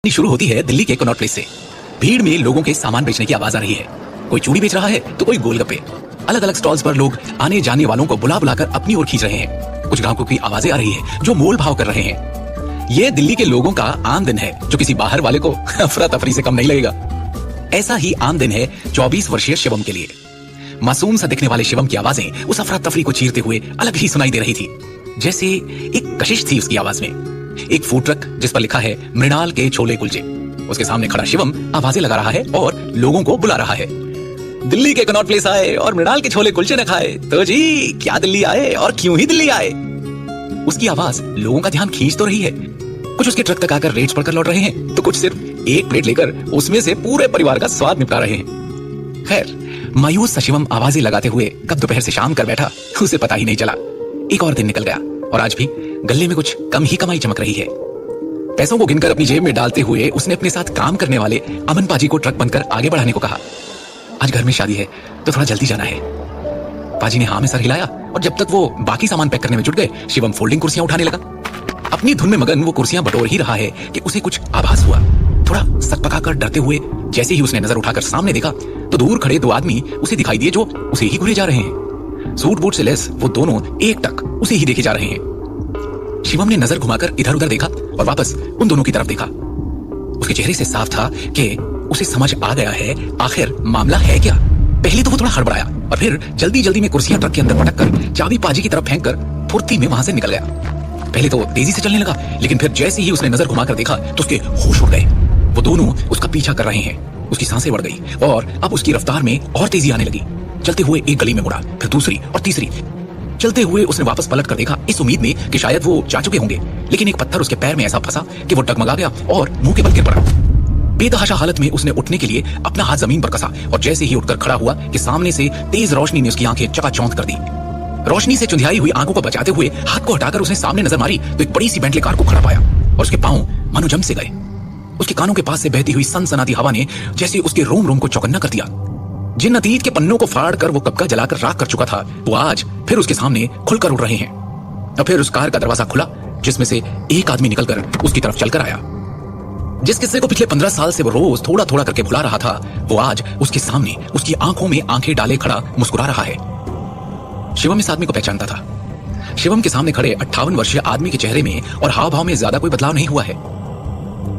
शुरू होती है दिल्ली के कनॉट प्लेस से। भीड़ में लोगों के सामान बेचने की आवाज आ रही है। कोई चूड़ी बेच रहा है तो कोई गोलगप्पे। अलग अलग स्टॉल्स पर लोग आने जाने वालों को बुला बुलाकर अपनी ओर खींच रहे हैं। कुछ ग्राहकों की आवाजें आ रही है जो मोल भाव कर रहे हैं। ये दिल्ली के लोगों का आम दिन है जो किसी बाहर वाले को अफरा तफरी से कम नहीं लगेगा। ऐसा ही आम दिन है 24 वर्षीय शिवम के लिए। मासूम सा दिखने वाले शिवम की आवाजें उस अफरा तफरी को चीरते हुए अलग ही सुनाई दे रही थी। जैसे एक कशिश थी उसकी आवाज में। एक फूड ट्रक जिस पर लिखा है मृणाल के छोले कुलचे, उसके सामने खड़ा शिवम आवाजें लगा रहा है और लोगों को बुला रहा है। दिल्ली के कनॉट प्लेस आए और मृणाल के छोले कुलचे न खाए तो जी क्या दिल्ली आए और क्यों ही दिल्ली आए। उसकी आवाज लोगों का ध्यान खींच तो रही है। कुछ उसके ट्रक तक आकर रेट्स पढ़कर लौट रहे हैं तो कुछ सिर्फ एक प्लेट लेकर उसमें से पूरे परिवार का स्वाद निपटा रहे हैं। खैर, मायूस सा शिवम आवाजें लगाते हुए कब दोपहर से शाम कर बैठा उसे पता ही नहीं चला। एक और दिन निकल गया और आज भी गले में कुछ कम ही कमाई चमक रही है। पैसों को गिनकर अपनी जेब में डालते हुए उसने अपने साथ काम करने वाले अमन पाजी को ट्रक बनकर आगे बढ़ाने को कहा। आज घर में शादी है तो थोड़ा जल्दी जाना है। पाजी ने हाँ में सर हिलाया और जब तक वो बाकी सामान पैक करने में जुट गए शिवम फोल्डिंग कुर्सियां उठाने लगा। अपनी धुन में मगन वो कुर्सियां बटोर ही रहा है कि उसे कुछ आभास हुआ। थोड़ा सकपका कर डरते हुए जैसे ही उसने नजर उठाकर सामने देखा तो दूर खड़े दो आदमी उसे दिखाई दिए जो उसे ही घूरे जा रहे हैं। सूट बूट से लेस वो दोनों एक टक उसे ही देखे जा रहे हैं। शिवम ने नजर घुमाकर इधर उधर देखा और वापस उन दोनों की तरफ देखा। उसके चेहरे से साफ था कि उसे समझ आ गया है आखिर मामला है क्या। पहले तो वो थोड़ा हड़बड़ाया और फिर जल्दी जल्दी में कुर्सियां ट्रक के अंदर पटक कर चाबी पाजी की तरफ फेंक कर फुर्ती में वहां से निकल गया। पहले तो तेजी से चलने लगा लेकिन फिर जैसे ही उसने नजर घुमाकर देखा तो उसके होश उड़ गए। वो दोनों उसका पीछा कर रहे हैं। उसकी सांसें बढ़ गई और अब उसकी रफ्तार में और तेजी आने लगी। चलते हुए एक गली में मुड़ा, फिर दूसरी और तीसरी। चलते हुए उसने वापस पलट कर देखा इस उम्मीद में कि शायद वो जा चुके होंगे, लेकिन एक पत्थर उसके पैर में ऐसा फंसा कि वो डगमगा गया और मुंह के बल गिर पड़ा। बेतहाशा हालत में उसने उठने के लिए अपना हाथ जमीन पर कसा और जैसे ही उठकर खड़ा हुआ कि सामने से तेज रोशनी ने उसकी आंखें चकाचौंध कर दी। रोशनी से चुंधियाई हुई आंखों को बचाते हुए हाथ को हटाकर उसने सामने नजर मारी तो एक बड़ी सी बेंटले कार को खड़ा पाया और उसके पांव मानो जम से गए। उसके कानों के पास से बहती हुई सनसनाती हवा ने जैसे उसके रोम रोम को चौकन्ना कर दिया। जिन अतीत के पन्नों को फाड़ कर वो कब का जलाकर राख कर चुका था वो आज फिर उसके सामने खुलकर उड़ रहे हैं। और फिर उस कार का दरवाजा खुला जिसमें से एक आदमी निकलकर उसकी तरफ चलकर आया। जिस किस्से को पिछले 15 साल से वो रोज थोड़ा थोड़ा करके भुला रहा था वो आज उसके सामने उसकी आंखों में आंखें डाले खड़ा मुस्कुरा रहा है। शिवम इस आदमी को पहचानता था। शिवम के सामने खड़े 58 वर्षीय आदमी के चेहरे में और हाव भाव में ज्यादा कोई बदलाव नहीं हुआ है।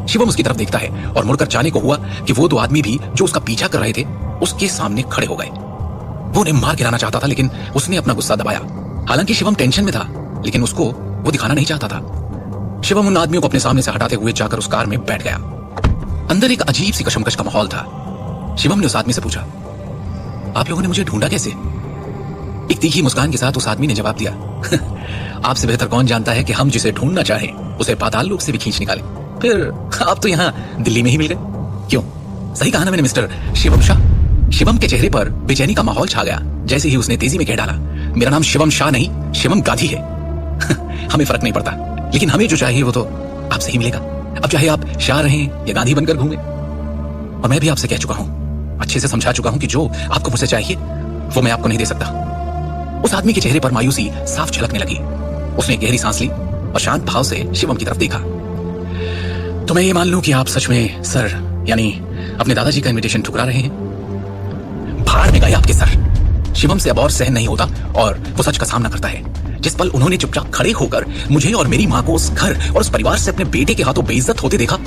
शिवम उसकी तरफ देखता है और मुड़कर जाने को हुआ कि वो दो आदमी भी जो उसका पीछा कर रहे थे उसके सामने खड़े हो गए। वो उन्हें मार गिराना चाहता था लेकिन उसने अपना गुस्सा दबाया। हालांकि शिवम टेंशन में था लेकिन उसको वो दिखाना नहीं चाहता था। शिवम उन आदमियों को अपने सामने से हटाते हुए जाकर उस कार में बैठ गया। अंदर एक अजीब सी कशमकश का माहौल था। शिवम ने उस आदमी से पूछा, आप लोगों ने मुझे ढूंढा कैसे? एक तीखी मुस्कान के साथ उस आदमी ने जवाब दिया, आपसे बेहतर कौन जानता है कि हम जिसे ढूंढना चाहें उसे पाताल लोक से भी खींच निकालें। फिर आप तो यहाँ दिल्ली में ही मिल गए। क्यों? सही कहा ना मैंने मिस्टर शिवम शाह। शिवम के चेहरे पर बेचैनी का माहौल छा गया जैसे ही उसने तेजी में कह डाला, मेरा नाम शिवम शाह नहीं शिवम गांधी है। हमें फर्क नहीं पड़ता लेकिन हमें जो चाहिए वो तो आपसे ही मिलेगा। अब चाहे आप शाह रहें या गांधी बनकर घूमें। और मैं भी आपसे कह चुका हूं, अच्छे से समझा चुका हूं कि जो आपको मुझसे चाहिए वो मैं आपको नहीं दे सकता। उस आदमी के चेहरे पर मायूसी साफ झलकने लगी। उसने गहरी सांस ली और शांत भाव से शिवम की तरफ देखा। तो मैं ये मान लूं कि आप सच में सर यानी अपने दादाजी का इनविटेशन ठुकरा रहे हैं। भाड़ में गए आपके सर। शिवम से अब और सहन नहीं होता और वो सच का सामना करता है। जिस पल उन्होंने चुपचाप खड़े होकर मुझे और मेरी माँ को उस घर और उस परिवार से अपने बेटे के हाथों बेइज्जत होते देखा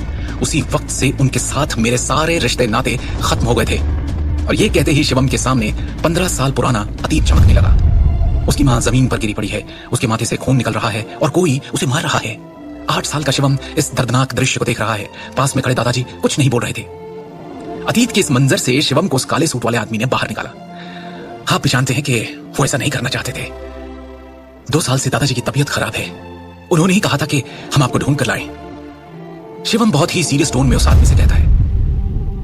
उसी वक्त से उनके साथ मेरे सारे रिश्ते नाते खत्म हो गए थे। और ये कहते ही शिवम के सामने 15 साल पुराना अतीत चमकने लगा। उसकी माँ जमीन पर गिरी पड़ी है, उसके माथे से खून निकल रहा है और कोई उसे मार रहा है। 8 साल का शिवम इस दर्दनाक दृश्य को देख रहा है। पास में खड़े दादाजी कुछ नहीं बोल रहे थे। अतीत के इस मंजर से शिवम को उस काले सूट वाले आदमी ने बाहर निकाला। आप भी जानते हैं कि वो ऐसा नहीं करना चाहते थे। 2 साल से दादाजी की तबीयत खराब है। उन्होंने ही कहा था कि हम आपको ढूंढ कर लाएं। शिवम बहुत ही सीरियस टोन में उस आदमी से कहता है,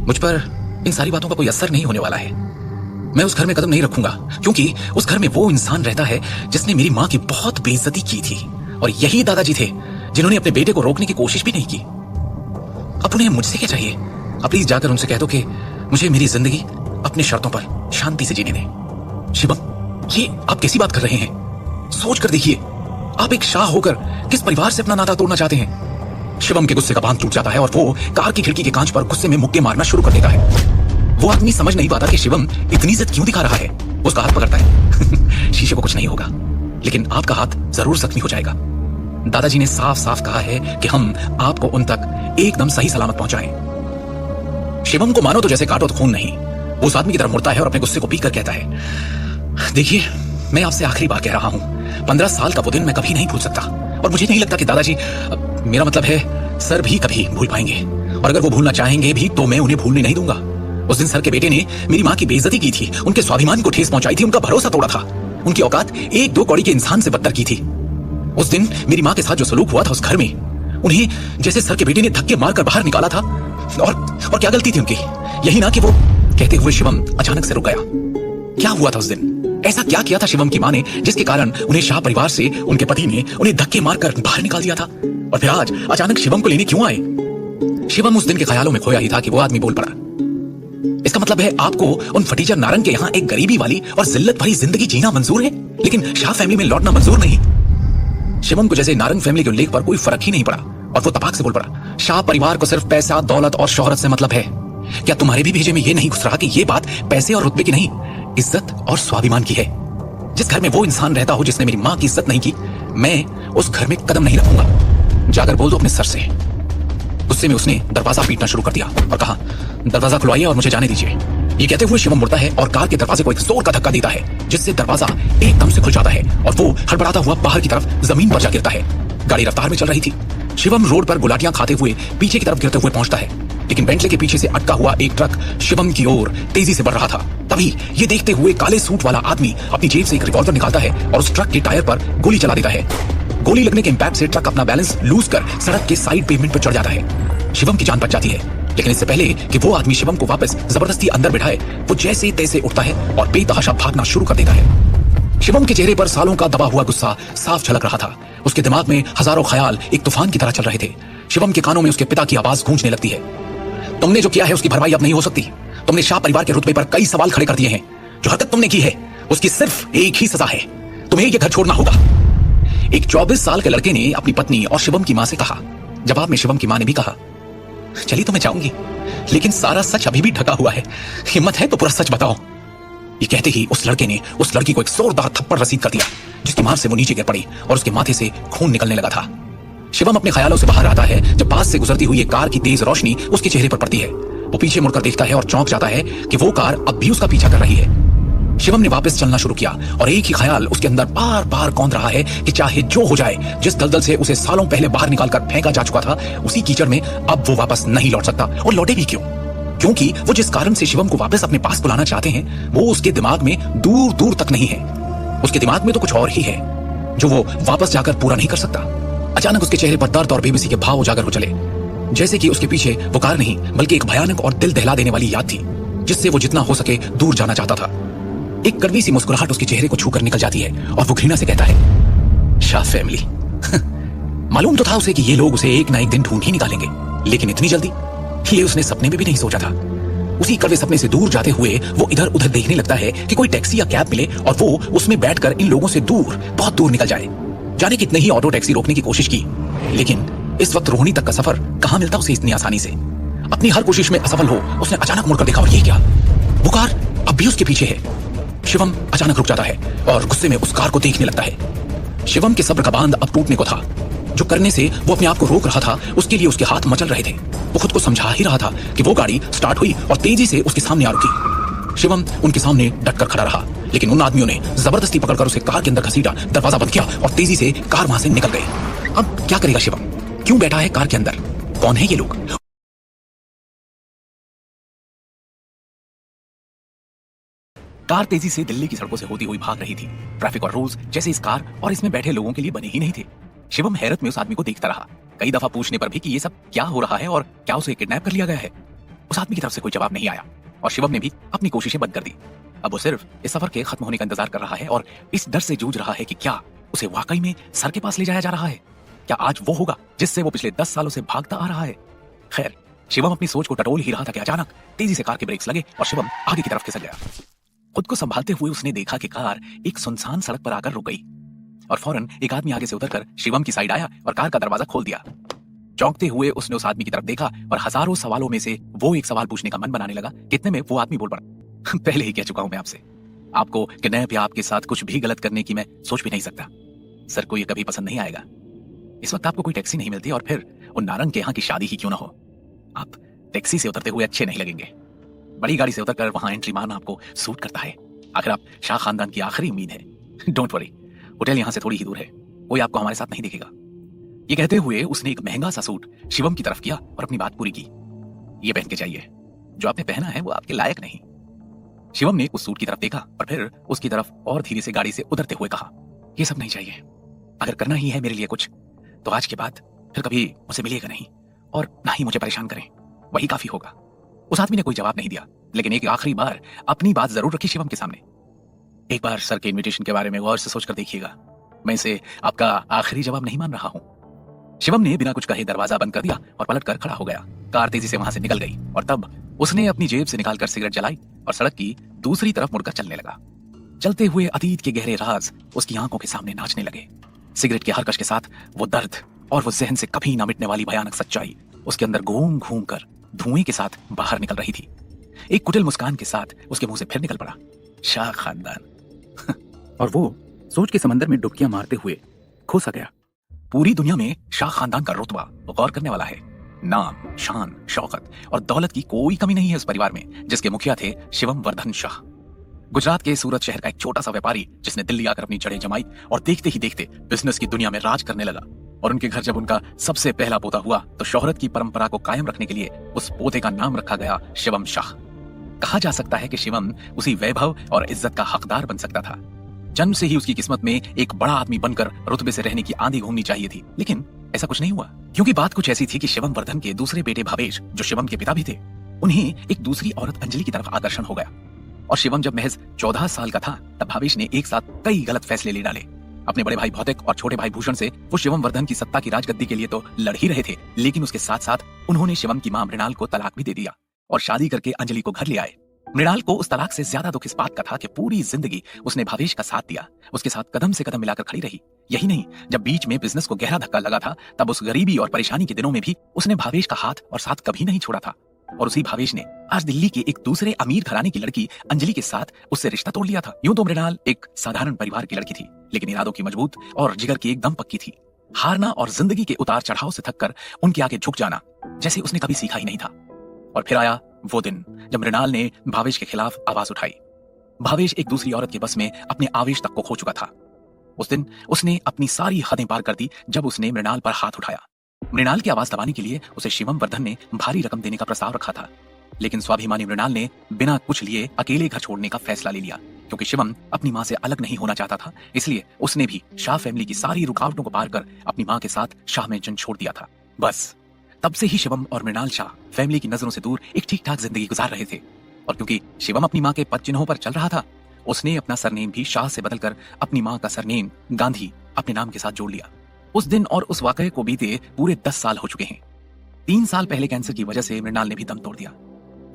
मुझ पर इन सारी बातों का कोई असर नहीं होने वाला है। मैं उस घर में कदम नहीं रखूंगा क्योंकि उस घर में वो इंसान रहता है जिसने मेरी माँ की बहुत बेइज्जती की थी और यही दादाजी थे जिन्होंने अपने बेटे को रोकने की कोशिश भी नहीं की। अब उन्हें मुझसे क्या चाहिए? अब प्लीज जाकर उनसे कह दो कि मुझे मेरी जिंदगी अपने शर्तों पर शांति से जीने दें। शिवम, ये आप कैसी बात कर रहे हैं? सोच कर देखिए, आप एक शाह होकर किस परिवार से अपना नाता तोड़ना चाहते हैं? शिवम के गुस्से का बांध टूट जाता है और वो कार की खिड़की के कांच पर गुस्से में मुक्के मारना शुरू कर देता है। वो आदमी समझ नहीं पाता कि शिवम इतनी जिद क्यों दिखा रहा है। उसका हाथ पकड़ता है। शीशे को कुछ नहीं होगा, लेकिन आपका हाथ जरूर जख्मी हो जाएगा। दादाजी ने साफ साफ कहा है कि हम आपको उन तक एकदम सही सलामत पहुंचाएं। शिवम को मानो तो जैसे काटो तो खून नहीं। वो उस आदमी की तरफ मुड़ता है और अपने गुस्से को पीकर कहता है, देखिए मैं आपसे आखिरी बार कह रहा हूं, 15 साल का वो दिन मैं कभी नहीं भूल सकता। और मुझे नहीं लगता कि दादाजी, मेरा मतलब है सर, भी कभी भूल पाएंगे। और अगर वो भूलना चाहेंगे भी तो मैं उन्हें भूलने नहीं दूंगा। उस दिन सर के बेटे ने मेरी माँ की बेइज्जती की थी, उनके स्वाभिमान को ठेस पहुंचाई थी, उनका भरोसा तोड़ा था। उनकी औकात 1-2 कौड़ी के इंसान से बदतर की थी। उस दिन मेरी माँ के साथ जो सलूक हुआ था उस घर में, उन्हें जैसे सर के बेटे ने धक्के मारकर बाहर निकाला था। और क्या गलती थी उनकी? यही ना कि वो, कहते हुए शिवम अचानक से रुक गया। क्या हुआ था उस दिन? ऐसा क्या किया था शिवम की माँ ने जिसके कारण उन्हें शाह परिवार से उनके पति ने उन्हें धक्के मारकर बाहर निकाल दिया था? और फिर आज अचानक शिवम को लेने क्यों आए? शिवम उस दिन के ख्यालों में खोया ही था कि वो आदमी बोल पड़ा। इसका मतलब है आपको उन फटीचर नारंग के यहाँ एक गरीबी वाली और जिल्लत भरी जिंदगी जीना मंजूर है, लेकिन शाह फैमिली में लौटना मंजूर नहीं। शिवम को जैसे नारंग फैमिली के उल्लेख पर कोई फर्क ही नहीं पड़ा और वो तपाक से बोल पड़ा, शाह परिवार को सिर्फ पैसा, दौलत और शोहरत से मतलब है। क्या तुम्हारे भी भेजे में ये नहीं घुस रहा कि ये बात पैसे और रुतबे की नहीं, इज्जत और स्वाभिमान की है? जिस घर में वो इंसान रहता हो जिसने मेरी माँ की इज्जत नहीं की, मैं उस घर में कदम नहीं रखूंगा। जाकर बोल दो अपने सर से। गुस्से में उसने दरवाजा पीटना शुरू कर दिया और कहा, दरवाजा खुलवाइए और मुझे जाने दीजिए। ये कहते हुए शिवम मुड़ता है और कार के दरवाजे को एक जोर का धक्का देता है, जिससे दरवाजा एकदम से खुल जाता है और वो हड़बड़ाता हुआ बाहर की तरफ जमीन पर जा गिरता है। गाड़ी रफ्तार में चल रही थी। शिवम रोड पर गुलाटियां खाते हुए पीछे की तरफ गिरते हुए पहुंचता है, लेकिन बेंटले के पीछे से अटका हुआ एक ट्रक शिवम की ओर तेजी से बढ़ रहा था। तभी ये देखते हुए काले सूट वाला आदमी अपनी जेब से एक रिवॉल्वर निकालता है और उस ट्रक के टायर पर गोली चला देता है। गोली लगने के इंपैक्ट से ट्रक अपना बैलेंस लूज कर सड़क के साइड पेमेंट पर चढ़ जाता है। शिवम की जान बच जाती है, लेकिन इससे पहले कि वो आदमी शिवम को वापस जबरदस्ती अंदर बिठाए, वो जैसे तैसे उठता है और बेतहाशा भागना शुरू कर देता है। शिवम के चेहरे पर सालों का दबा हुआ गुस्सा साफ झलक रहा था। उसके दिमाग में हजारों ख्याल एक तूफान की तरह चल रहे थे। शिवम के कानों में उसके पिता की आवाज गूंजने लगती है, तुमने जो किया है उसकी भरपाई अब नहीं हो सकती। तुमने शाह परिवार के रुतबे पर कई सवाल खड़े कर दिए हैं। जो हरकत तुमने की है उसकी सिर्फ एक ही सजा है, तुम्हें ये घर छोड़ना होगा। एक 24 साल के लड़के ने अपनी पत्नी और शिवम की मां से कहा। जवाब में शिवम की मां ने भी कहा, चलिए तो मैं जाऊंगी, लेकिन सारा सच अभी भी ढका हुआ है। हिम्मत है तो पूरा सच बताओ। ये कहते ही उस लड़के ने उस लड़की को एक जोरदार थप्पड़ रसीद कर दिया, जिसकी मार से वो नीचे गिर पड़ी और उसके माथे से खून निकलने लगा था। शिवम अपने ख्यालों से बाहर आता है जब पास से गुजरती हुई एक कार की तेज रोशनी उसके चेहरे पर पड़ती है। वो पीछे मुड़कर देखता है और चौंक जाता है कि वो कार अब भी उसका पीछा कर रही है। शिवम ने वापस चलना शुरू किया और एक ही ख्याल उसके अंदर बार बार कौंध रहा है कि चाहे जो हो जाए, जिस दलदल से उसे सालों पहले बाहर निकालकर फेंका जा चुका था, उसी कीचड़ में अब वो वापस नहीं लौट सकता। और लौटे भी क्यों? क्योंकि वो जिस कारण से शिवम को वापस अपने पास बुलाना चाहते हैं, वो उसके दिमाग में दूर दूर तक नहीं है। उसके दिमाग में तो कुछ और ही है जो वो वापस जाकर पूरा नहीं कर सकता। अचानक उसके चेहरे पर दर्द और बेबसी के भाव उजागर हो चले, जैसे कि उसके पीछे वो कार नहीं बल्कि एक भयानक और दिल दहला देने वाली याद थी, जिससे वो जितना हो सके दूर जाना चाहता था। एक कड़वी सी मुस्कुराहट उसके चेहरे को छूकर निकल जाती है और वो घृणा से कहता है, शाह फैमिली। मालूम तो था उसे कि ये लोग उसे एक ना एक दिन ढूंढ ही निकालेंगे, लेकिन इतनी जल्दी? ये उसने सपने में भी नहीं सोचा था। उसी कड़वे सपने से दूर जाते हुए वो इधर उधर देखने लगता है कि कोई टैक्सी या कैब मिले और वो उसमें बैठकर इन लोगों से दूर, बहुत दूर निकल जाए। जाने कितने ही ऑटो टैक्सी रोकने की कोशिश की, लेकिन इस वक्त रोहिणी तक का सफर कहां मिलता उसे इतनी आसानी से। अपनी हर कोशिश में असफल हो उसने अचानक मुड़कर देखा और ये क्या, वो कार अब भी उसके पीछे है। शिवम अचानक रुक जाता है और गुस्से में उस कार को देखने लगता है। शिवम के सब्र का बांध अब टूटने को था। जो करने से वो अपने आप को रोक रहा था, उसके लिए उसके हाथ मचल रहे थे। वो खुद को समझा ही रहा था कि वो गाड़ी स्टार्ट हुई और तेजी से उसके सामने आ रुकी। शिवम उनके सामने डटकर खड़ा रहा, लेकिन उन आदमियों ने जबरदस्ती पकड़कर उसे कार के अंदर घसीटा, दरवाजा बंद किया और तेजी से कार वहां से निकल गई। अब क्या करेगा शिवम? क्यों बैठा है कार के अंदर? कौन है ये लोग? कार तेजी से दिल्ली की सड़कों से होती हुई भाग रही थी। ट्रैफिक और रूल्स जैसे इस कार और इसमें बैठे लोगों के लिए बने ही नहीं थे। शिवम हैरत में उस आदमी को देखता रहा, कई दफा पूछने पर भी कि ये सब क्या हो रहा है और क्या उसे किडनैप कर लिया गया है। उस आदमी की तरफ से कोई जवाब नहीं आया और शिवम ने भी अपनी कोशिशें बंद कर दी। अब वो सिर्फ इस सफर के खत्म होने का इंतजार कर रहा है और इस डर से जूझ रहा है कि क्या उसे वाकई में सर के पास ले जाया जा रहा है। क्या आज वो होगा जिससे वो पिछले 10 सालों से भागता आ रहा है? खैर, शिवम अपनी सोच को टटोल ही रहा था कि अचानक तेजी से कार के ब्रेक्स लगे और शिवम आगे की तरफ खिसक गया। खुद को संभालते हुए उसने देखा कि कार एक सुनसान सड़क पर आकर रुक गई और फौरन एक आदमी आगे से उतरकर शिवम की साइड आया और कार का दरवाजा खोल दिया। चौंकते हुए उसने उस आदमी की तरफ देखा और हजारों सवालों में से वो एक सवाल पूछने का मन बनाने लगा। कितने में वो आदमी बोल पड़ा, पहले ही कह चुका हूं मैं आपसे, आपको किडनैप या आपके साथ कुछ भी गलत करने की मैं सोच भी नहीं सकता। सर को ये कभी पसंद नहीं आएगा। इस वक्त आपको कोई टैक्सी नहीं मिलती और फिर उन नारंग के यहाँ की शादी ही क्यों ना हो। आप टैक्सी से उतरते हुए अच्छे नहीं लगेंगे। बड़ी गाड़ी से उतरकर वहां एंट्री मारना आपको सूट करता है। आखिर आप शाह खानदान की आखिरी उम्मीद है। डोंट वरी, होटल यहां से थोड़ी ही दूर है, कोई आपको हमारे साथ नहीं देखेगा। ये कहते हुए उसने एक महंगा सा सूट शिवम की तरफ किया और अपनी बात पूरी की। ये पहन के चाहिए, जो आपने पहना है वो आपके लायक नहीं। शिवम ने उस सूट की तरफ देखा और फिर उसकी तरफ और धीरे से गाड़ी से उतरते हुए कहा, ये सब नहीं चाहिए। अगर करना ही है मेरे लिए कुछ, तो आज के बाद फिर कभी मुझसे मिलिएगा नहीं और ना ही मुझे परेशान करें, वही काफी होगा। उस आदमी ने कोई जवाब नहीं दिया, लेकिन एक आखिरी बार अपनी बात जरूर रखी शिवम के सामने। एक बार सर के इनविटेशन के बारे में गौर से सोचकर देखिएगा, मैं इसे आपका आखिरी जवाब नहीं मान रहा हूं। शिवम ने बिना कुछ कहे दरवाजा बंद कर दिया और पलटकर खड़ा हो गया। कार तेजी से वहां से निकल गई और तब उसने अपनी जेब से निकालकर सिगरेट जलाई और सड़क की दूसरी तरफ मुड़कर चलने लगा। चलते हुए अतीत के गहरे राज उसकी आंखों के सामने नाचने लगे। सिगरेट के हर कश के साथ वो दर्द और वो जहन से कभी ना मिटने वाली भयानक सच्चाई उसके अंदर घूम घूम कर धुएं के साथ बाहर निकल रही थी। एक कुटिल मुस्कान के साथ उसके मुंह से फिर निकल पड़ा, शाह खानदान। और वो सोच के समंदर में डुबकियां मारते हुए खो सा गया। पूरी दुनिया में शाह खानदान का रुतबा गौर करने वाला है। नाम, शान, शौकत और दौलत की कोई कमी नहीं है उस परिवार में, जिसके मुखिया थे शिवम वर्धन शाह। गुजरात के सूरत शहर का एक छोटा सा व्यापारी जिसने दिल्ली आकर अपनी जड़ें जमाई और देखते ही देखते बिजनेस की दुनिया में राज करने लगा। और उनके घर जब उनका सबसे पहला पोता हुआ तो शोहरत की परंपरा को कायम रखने के लिए उस पोते का नाम रखा गया शिवम शाह। कहा जा सकता है कि शिवम उसी वैभव और इज्जत का हकदार बन सकता था। जन्म से ही उसकी किस्मत में एक बड़ा आदमी बनकर रुतबे से रहने की आंधी घूमनी चाहिए थी, लेकिन ऐसा कुछ नहीं हुआ। क्योंकि बात कुछ ऐसी थी कि शिवम वर्धन के दूसरे बेटे भावेश, जो शिवम के पिता भी थे, उन्हें एक दूसरी औरत अंजलि की तरफ आकर्षण हो गया। और शिवम जब महज 14 साल का था तब भावेश ने एक साथ कई गलत फैसले ले डाले। अपने बड़े भाई भौतिक और छोटे भाई भूषण से वो शिवम वर्धन की सत्ता की राजगद्दी के लिए तो लड़ ही रहे थे, लेकिन उसके साथ साथ उन्होंने शिवम की मां मृणाल को तलाक भी दे दिया और शादी करके अंजलि को घर ले आए। मृणाल को उस तलाक से ज्यादा दुख इस बात का था कि पूरी जिंदगी उसने भावेश का साथ दिया, उसके साथ कदम से कदम मिलाकर खड़ी रही। यही नहीं, जब बीच में बिजनेस को गहरा धक्का लगा था तब उस गरीबी और परेशानी के दिनों में भी उसने भावेश का हाथ और साथ कभी नहीं छोड़ा था। और उसी भावेश ने आज दिल्ली के एक दूसरे अमीर घराने की लड़की अंजलि के साथ उससे रिश्ता तोड़ लिया था। यूं तो मृणाल एक साधारण परिवार की लड़की थी, लेकिन इरादों की मजबूत और जिगर की एकदम पक्की थी। हारना और जिंदगी के उतार चढ़ाव से थककर उनके आगे झुक जाना जैसे उसने कभी सीखा ही नहीं था। और फिर आया वो दिन जब मृणाल ने भावेश के खिलाफ आवाज उठाई। भावेश एक दूसरी औरत के बस में अपने आवेश तक को खो चुका था। उस दिन उसने अपनी सारी हदें पार कर दी जब उसने मृणाल पर हाथ उठाया। मृणाल की आवाज दबाने के लिए उसे शिवम वर्धन ने भारी रकम देने का प्रस्ताव रखा था, लेकिन स्वाभिमानी मृणाल ने बिना कुछ लिए अकेले घर छोड़ने का फैसला ले लिया। क्योंकि शिवम अपनी मां से अलग नहीं होना चाहता था, इसलिए उसने भी शाह फैमिली की सारी रुकावटों को पार कर अपनी मां के साथ शाह में जन छोड़ दिया था। बस तब से ही शिवम और मृणाल शाह फैमिली की नजरों से दूर एक ठीक ठाक जिंदगी गुजार रहे थे। और क्योंकि शिवम अपनी मां के पद चिन्हों पर चल रहा था, उसने अपना सरनेम भी शाह से बदलकर अपनी मां का सरनेम गांधी अपने नाम के साथ जोड़ लिया। उस दिन और उस वाकये को बीते पूरे 10 साल हो चुके हैं। 3 साल पहले कैंसर की वजह से मृणाल ने भी दम तोड़ दिया।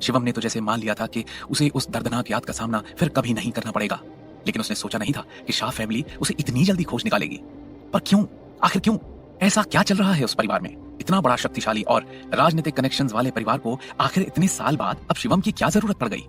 शिवम ने तो जैसे मान लिया था कि उसे उस दर्दनाक याद का सामना फिर कभी नहीं करना पड़ेगा, लेकिन उसने सोचा नहीं था कि शाह फैमिली उसे इतनी जल्दी खोज निकालेगी। पर क्यों, आखिर क्यों? ऐसा क्या चल रहा है उस परिवार में? इतना बड़ा शक्तिशाली और राजनीतिक कनेक्शंस वाले परिवार को आखिर इतने साल बाद अब शिवम की क्या जरूरत पड़ गई?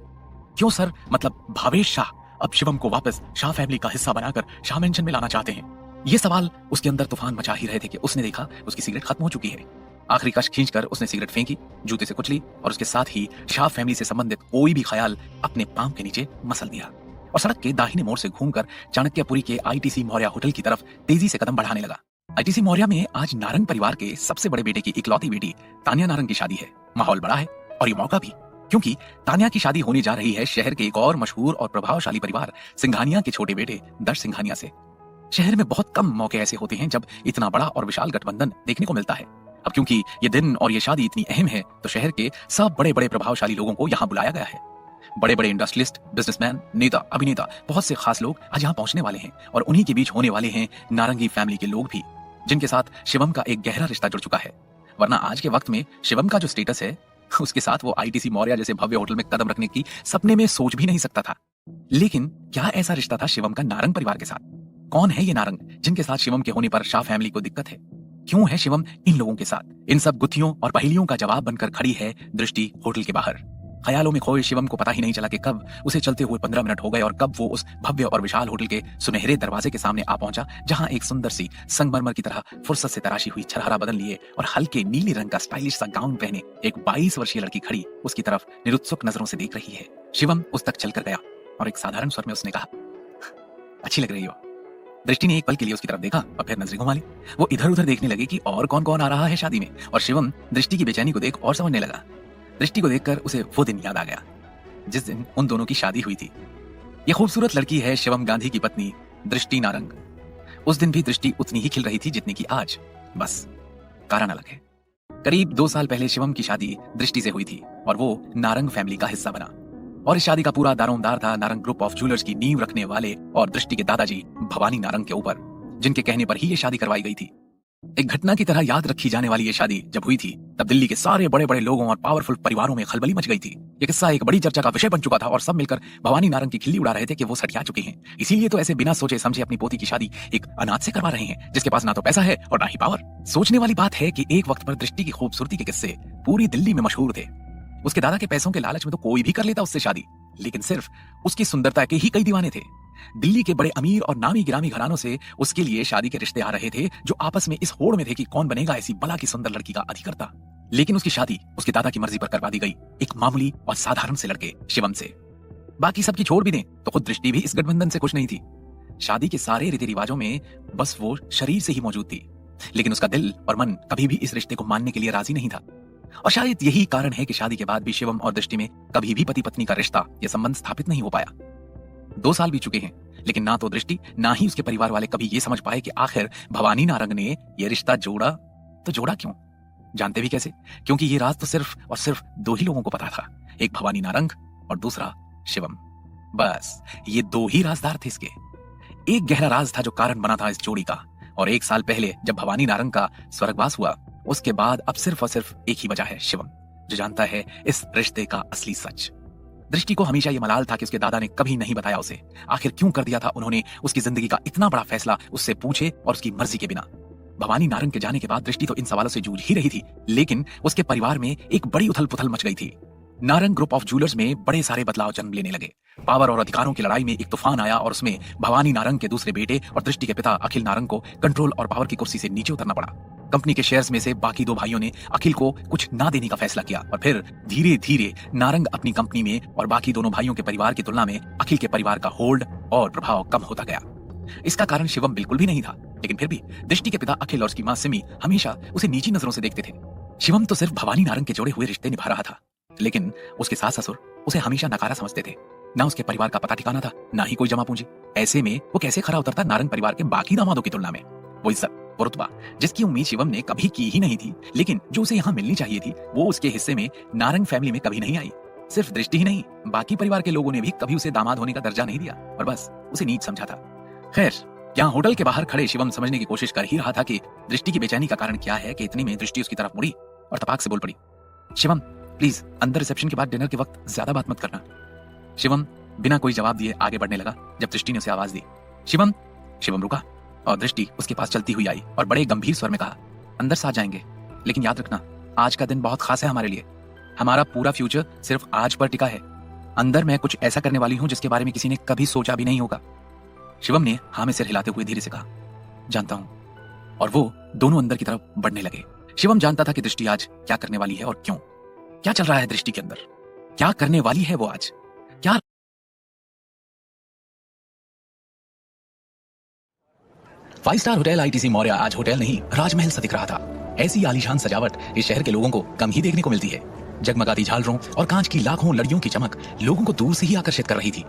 क्यों सर, मतलब भावेश शाह अब शिवम को वापस शाह फैमिली का हिस्सा बनाकर शाह मेंशन में लाना चाहते हैं? ये सवाल उसके अंदर तूफान मचा ही रहे थे कि उसने देखा उसकी सिगरेट खत्म हो चुकी है। आखिरी कश खींचकर उसने सिगरेट फेंकी, जूते से कुचली और उसके साथ ही शाह फैमिली से संबंधित कोई भी ख्याल अपने पांव के नीचे मसल दिया और सड़क के दाहिने मोड़ से घूमकर चाणक्यपुरी के आईटीसी मौर्य होटल की तरफ तेजी से कदम बढ़ाने लगा। आईटीसी मौर्य में आज नारंग परिवार के सबसे बड़े बेटे की इकलौती बेटी तान्या नारंग की शादी है। माहौल बड़ा है और ये मौका भी, क्योंकि तान्या की शादी होने जा रही है शहर के एक और मशहूर और प्रभावशाली परिवार सिंघानिया के छोटे बेटे दर्श सिंघानिया से। शहर में बहुत कम मौके ऐसे होते हैं जब इतना बड़ा और विशाल गठबंधन देखने को मिलता है। अब क्योंकि ये दिन और ये शादी इतनी अहम है, तो शहर के सब बड़े बड़े प्रभावशाली लोगों को यहाँ बुलाया गया है। बड़े बड़े इंडस्ट्रियलिस्ट, बिजनेसमैन, नेता, अभिनेता, बहुत से खास लोग आज यहाँ पहुंचने वाले हैं और उन्हीं के बीच होने वाले हैं नारंगी फैमिली के लोग भी, जिनके साथ शिवम का एक गहरा रिश्ता जुड़ चुका है। वरना आज के वक्त में शिवम का जो स्टेटस है, उसके साथ वो आईटीसी मौर्य जैसे भव्य होटल में कदम रखने की सपने में सोच भी नहीं सकता था। लेकिन क्या ऐसा रिश्ता था शिवम का नारंग परिवार के साथ? कौन है ये नारंग जिनके साथ शिवम के होने पर शाह फैमिली को दिक्कत है? क्यों है शिवम इन लोगों के साथ? इन सब गुत्थियों और पहेलियों का जवाब बनकर खड़ी है दृष्टि होटल के बाहर। ख्यालों में खोए शिवम को पता ही नहीं चला कि कब उसे चलते हुए 15 मिनट हो गए और कब वो उस भव्य और विशाल होटल के सुनहरे दरवाजे के सामने आ पहुंचा, जहां एक सुंदर सी संगमरमर की तरह फुर्सत से तराशी हुई छरहरा बदन लिए और हल्के नीले रंग का स्टाइलिश सा गाउन पहने एक 22 वर्षीय लड़की खड़ी उसकी तरफ निरुत्सुक नजरों से देख रही है। शिवम उस तक चलकर गया और एक साधारण स्वर में उसने कहा, अच्छी लग रही हो। दृष्टि ने एक पल के लिए उसकी तरफ देखा और फिर नजरें घुमा ली। वो इधर उधर देखने लगी कि और कौन कौन आ रहा है शादी में, और शिवम दृष्टि की बेचैनी को देख और समझने लगा। दृष्टि को देखकर उसे वो दिन याद आ गया जिस दिन उन दोनों की शादी हुई थी। ये खूबसूरत लड़की है शिवम गांधी की पत्नी दृष्टि नारंग। उस दिन भी दृष्टि उतनी ही खिल रही थी जितनी की आज, बस कारण अलग है। करीब 2 साल पहले शिवम की शादी दृष्टि से हुई थी और वो नारंग फैमिली का हिस्सा बना, और इस शादी का पूरा दारोमदार था नारंग ग्रुप ऑफ ज्वेलर्स की नींव रखने वाले और दृष्टि के दादाजी भवानी नारंग के ऊपर, जिनके कहने पर ही ये शादी करवाई गई थी। एक घटना की तरह याद रखी जाने वाली ये शादी जब हुई थी तब दिल्ली के सारे बड़े बड़े लोगों और पावरफुल परिवारों में खलबली मच गई थी। ये किस्सा एक बड़ी चर्चा का विषय बन चुका था और सब मिलकर भवानी नारंग की खिल्ली उड़ा रहे थे कि वो सठिया चुके हैं, इसीलिए तो ऐसे बिना सोचे समझे अपनी पोती की शादी एक अनाथ से करवा रहे हैं जिसके पास ना तो पैसा है और ना ही पावर। सोचने वाली बात है कि एक वक्त पर दृष्टि की खूबसूरती के किस्से पूरी दिल्ली में मशहूर थे। उसके दादा के पैसों के लालच में तो कोई भी कर लेता उससे शादी, लेकिन सिर्फ उसकी सुंदरता के ही कई दीवाने थे। दिल्ली के बड़े अमीर और नामी गिरामी घरानों से उसके लिए शादी के रिश्ते आ रहे थे, जो आपस में इस होड़ में थे कि कौन बनेगा ऐसी बला की सुंदर लड़की का अधिकर्ता। लेकिन उसकी शादी उसके दादा की मर्जी पर करवा दी गई एक मामूली और साधारण से लड़के शिवम से। बाकी सबकी छोड़ भी दें तो खुद दृष्टि भी इस गठबंधन से खुश नहीं थी। शादी के सारे रीति रिवाजों में बस वो शरीर से ही मौजूद थी, लेकिन उसका दिल और मन कभी भी इस रिश्ते को मानने के लिए राजी नहीं था। और शायद यही कारण है कि शादी के बाद भी शिवम और दृष्टि में कभी भी पति पत्नी का रिश्ता या संबंध स्थापित नहीं हो पाया। 2 साल भी चुके हैं, लेकिन ना तो दृष्टि ना ही उसके परिवार वाले कभी ये समझ पाए कि आखिर भवानी नारंग ने यह रिश्ता जोड़ा तो जोड़ा क्यों। जानते भी कैसे? क्योंकि ये राज तो सिर्फ और सिर्फ 2 ही लोगों को पता था, एक भवानी नारंग और दूसरा शिवम। बस ये 2 ही राजदार थे इसके। एक गहरा राज था जो कारण बना था इस जोड़ी का, और 1 साल पहले जब भवानी नारंग का स्वर्गवास हुआ उसके बाद अब सिर्फ और सिर्फ एक ही वजह है, शिवम, जो जानता है इस रिश्ते का असली सच। दृष्टि को हमेशा ये मलाल था कि उसके दादा ने कभी नहीं बताया उसे, आखिर क्यों कर दिया था उन्होंने उसकी जिंदगी का इतना बड़ा फैसला उससे पूछे और उसकी मर्जी के बिना। भवानी नारंग के जाने के बाद दृष्टि तो इन सवालों से जूझ ही रही थी, लेकिन उसके परिवार में एक बड़ी उथल पुथल मच गई थी। नारंग ग्रुप ऑफ ज्वेलर्स में बड़े सारे बदलाव जन्म लेने लगे। पावर और अधिकारों की लड़ाई में एक तूफान आया और उसमें भवानी नारंग के दूसरे बेटे और दृष्टि के पिता अखिल नारंग को कंट्रोल और पावर की कुर्सी से नीचे उतरना पड़ा। कंपनी के शेयर्स में से बाकी 2 भाइयों ने अखिल को कुछ ना देने का फैसला किया, और फिर धीरे धीरे नारंग अपनी कंपनी में और बाकी दोनों भाइयों के परिवार की तुलना में अखिल के परिवार का होल्ड और प्रभाव कम होता गया। इसका कारण शिवम बिल्कुल भी नहीं था, लेकिन फिर भी दृष्टि के पिता अखिल और उसकी मां सिमी हमेशा उसे नीची नजरों से देखते थे। शिवम तो सिर्फ भवानी नारंग के जोड़े हुए रिश्ते निभा रहा था, लेकिन उसके सास ससुर उसे हमेशा नकारा समझते थे। ना उसके परिवार का पता ठिकाना था, ना ही कोई जमा पूंजी। ऐसे में वो कैसे खरा उतरता नारंग परिवार के बाकी दामादों की तुलना में। वो इज्जत, वो रुतबा जिसकी उम्मीद शिवम ने कभी की ही नहीं थी, लेकिन जो उसे यहाँ मिलनी चाहिए थी, वो उसके हिस्से में नारंग फैमिली में कभी नहीं आई। सिर्फ दृष्टि ही नहीं, बाकी परिवार के लोगों ने भी कभी उसे दामाद होने का दर्जा नहीं दिया और बस उसे नीच समझा था। खैर, यहाँ होटल के बाहर खड़े शिवम समझने की कोशिश कर ही रहा था कि दृष्टि की बेचैनी का कारण क्या है कि इतनी में दृष्टि उसकी तरफ मुड़ी और तपाक से बोल पड़ी, शिवम प्लीज अंदर रिसेप्शन के बाद डिनर के वक्त ज्यादा बात मत करना। शिवम बिना कोई जवाब दिए आगे बढ़ने लगा। जब दृष्टि ने उसे आवाज दी, शिवम, शिवम रुका और दृष्टि उसके पास चलती हुई आई और बड़े गंभीर स्वर में कहा, अंदर से आ जाएंगे, लेकिन याद रखना आज का दिन बहुत खास है हमारे लिए। हमारा पूरा फ्यूचर सिर्फ आज पर टिका है। अंदर मैं कुछ ऐसा करने वाली हूं जिसके बारे में किसी ने कभी सोचा भी नहीं होगा। शिवम ने हाँ में सिर हिलाते हुए धीरे से कहा, जानता हूं। और वो दोनों अंदर की तरफ बढ़ने लगे। शिवम जानता था कि दृष्टि आज क्या करने वाली है और क्यों। क्या चल रहा है दृष्टि के अंदर, क्या करने वाली है वो आज, क्या। 5 स्टार होटल आईटीसी मौर्य आज होटल नहीं राजमहल सा दिख रहा था। ऐसी आलीशान सजावट इस शहर के लोगों को कम ही देखने को मिलती है। जगमगाती झालरों और कांच की लाखों लड़ियों की चमक लोगों को दूर से ही आकर्षित कर रही थी।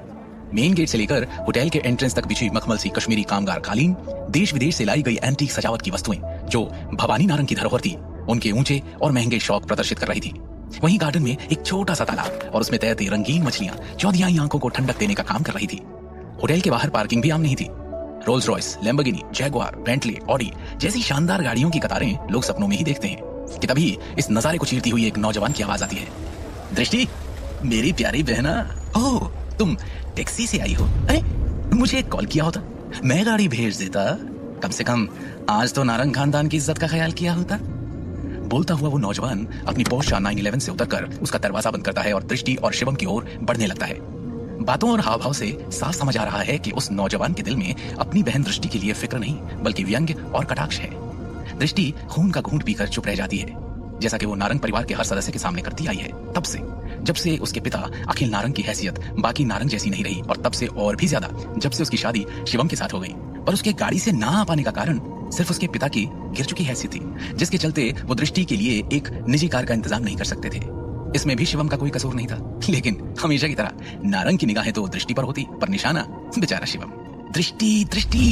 मेन गेट से लेकर होटल के एंट्रेंस तक बिछी मखमल सी कश्मीरी कामगार कालीन, देश विदेश से लाई गई एंटीक सजावट की वस्तुएं जो भवानी नारंग की धरोहर थी, उनके ऊंचे और महंगे शौक प्रदर्शित कर रही थी। वहीं गार्डन में एक छोटा सा तालाब और उसमें तैरती रंगीन मछलियां चौधियाई आंखों को ठंडक देने का काम कर रही थी। होटल के बाहर पार्किंग भी आम नहीं थी। Rolls Royce, Lamborghini, Jaguar, Bentley, Audi जैसी शानदार गाड़ियों की कतारें लोग सपनों में ही देखते हैं कि तभी इस नजारे को चीरती हुई एक नौजवान की आवाज आती है, दृष्टि, मेरी प्यारी बहना, ओह तुम टैक्सी से आई हो? अरे मुझे कॉल किया होता, मैं गाड़ी भेज देता। कम से कम आज तो नारंग खानदान की इज्जत का ख्याल किया होता। बोलता हुआ वो नौजवान अपनी पोर्शा 911 से उतरकर उसका दरवाजा बंद करता है और दृष्टि और शिवम की ओर बढ़ने लगता है। बातों और हाव भाव से साफ समझ आ रहा है कि उस नौजवान के दिल में अपनी बहन दृष्टि के लिए फिक्र नहीं बल्कि व्यंग्य और कटाक्ष है। दृष्टि खून का घूंट पीकर चुप रह जाती है, जैसा कि वो नारंग परिवार के हर सदस्य के सामने करती आई है तब से, जब से उसके पिता अखिल नारंग की हैसियत बाकी नारंग जैसी नहीं रही, और तब से और भी ज्यादा जब से उसकी शादी शिवम के साथ हो गई। पर उसके गाड़ी से ना आ पाने का कारण सिर्फ उसके पिता की गिर चुकी हैसियत थी, जिसके चलते वो दृष्टि के लिए एक निजी कार का इंतजाम नहीं कर सकते थे। इसमें भी शिवम का कोई कसूर नहीं था, लेकिन हमेशा की तरह नारंग की निगाहें तो दृष्टि पर होती, पर निशाना बेचारा शिवम। दृष्टि दृष्टि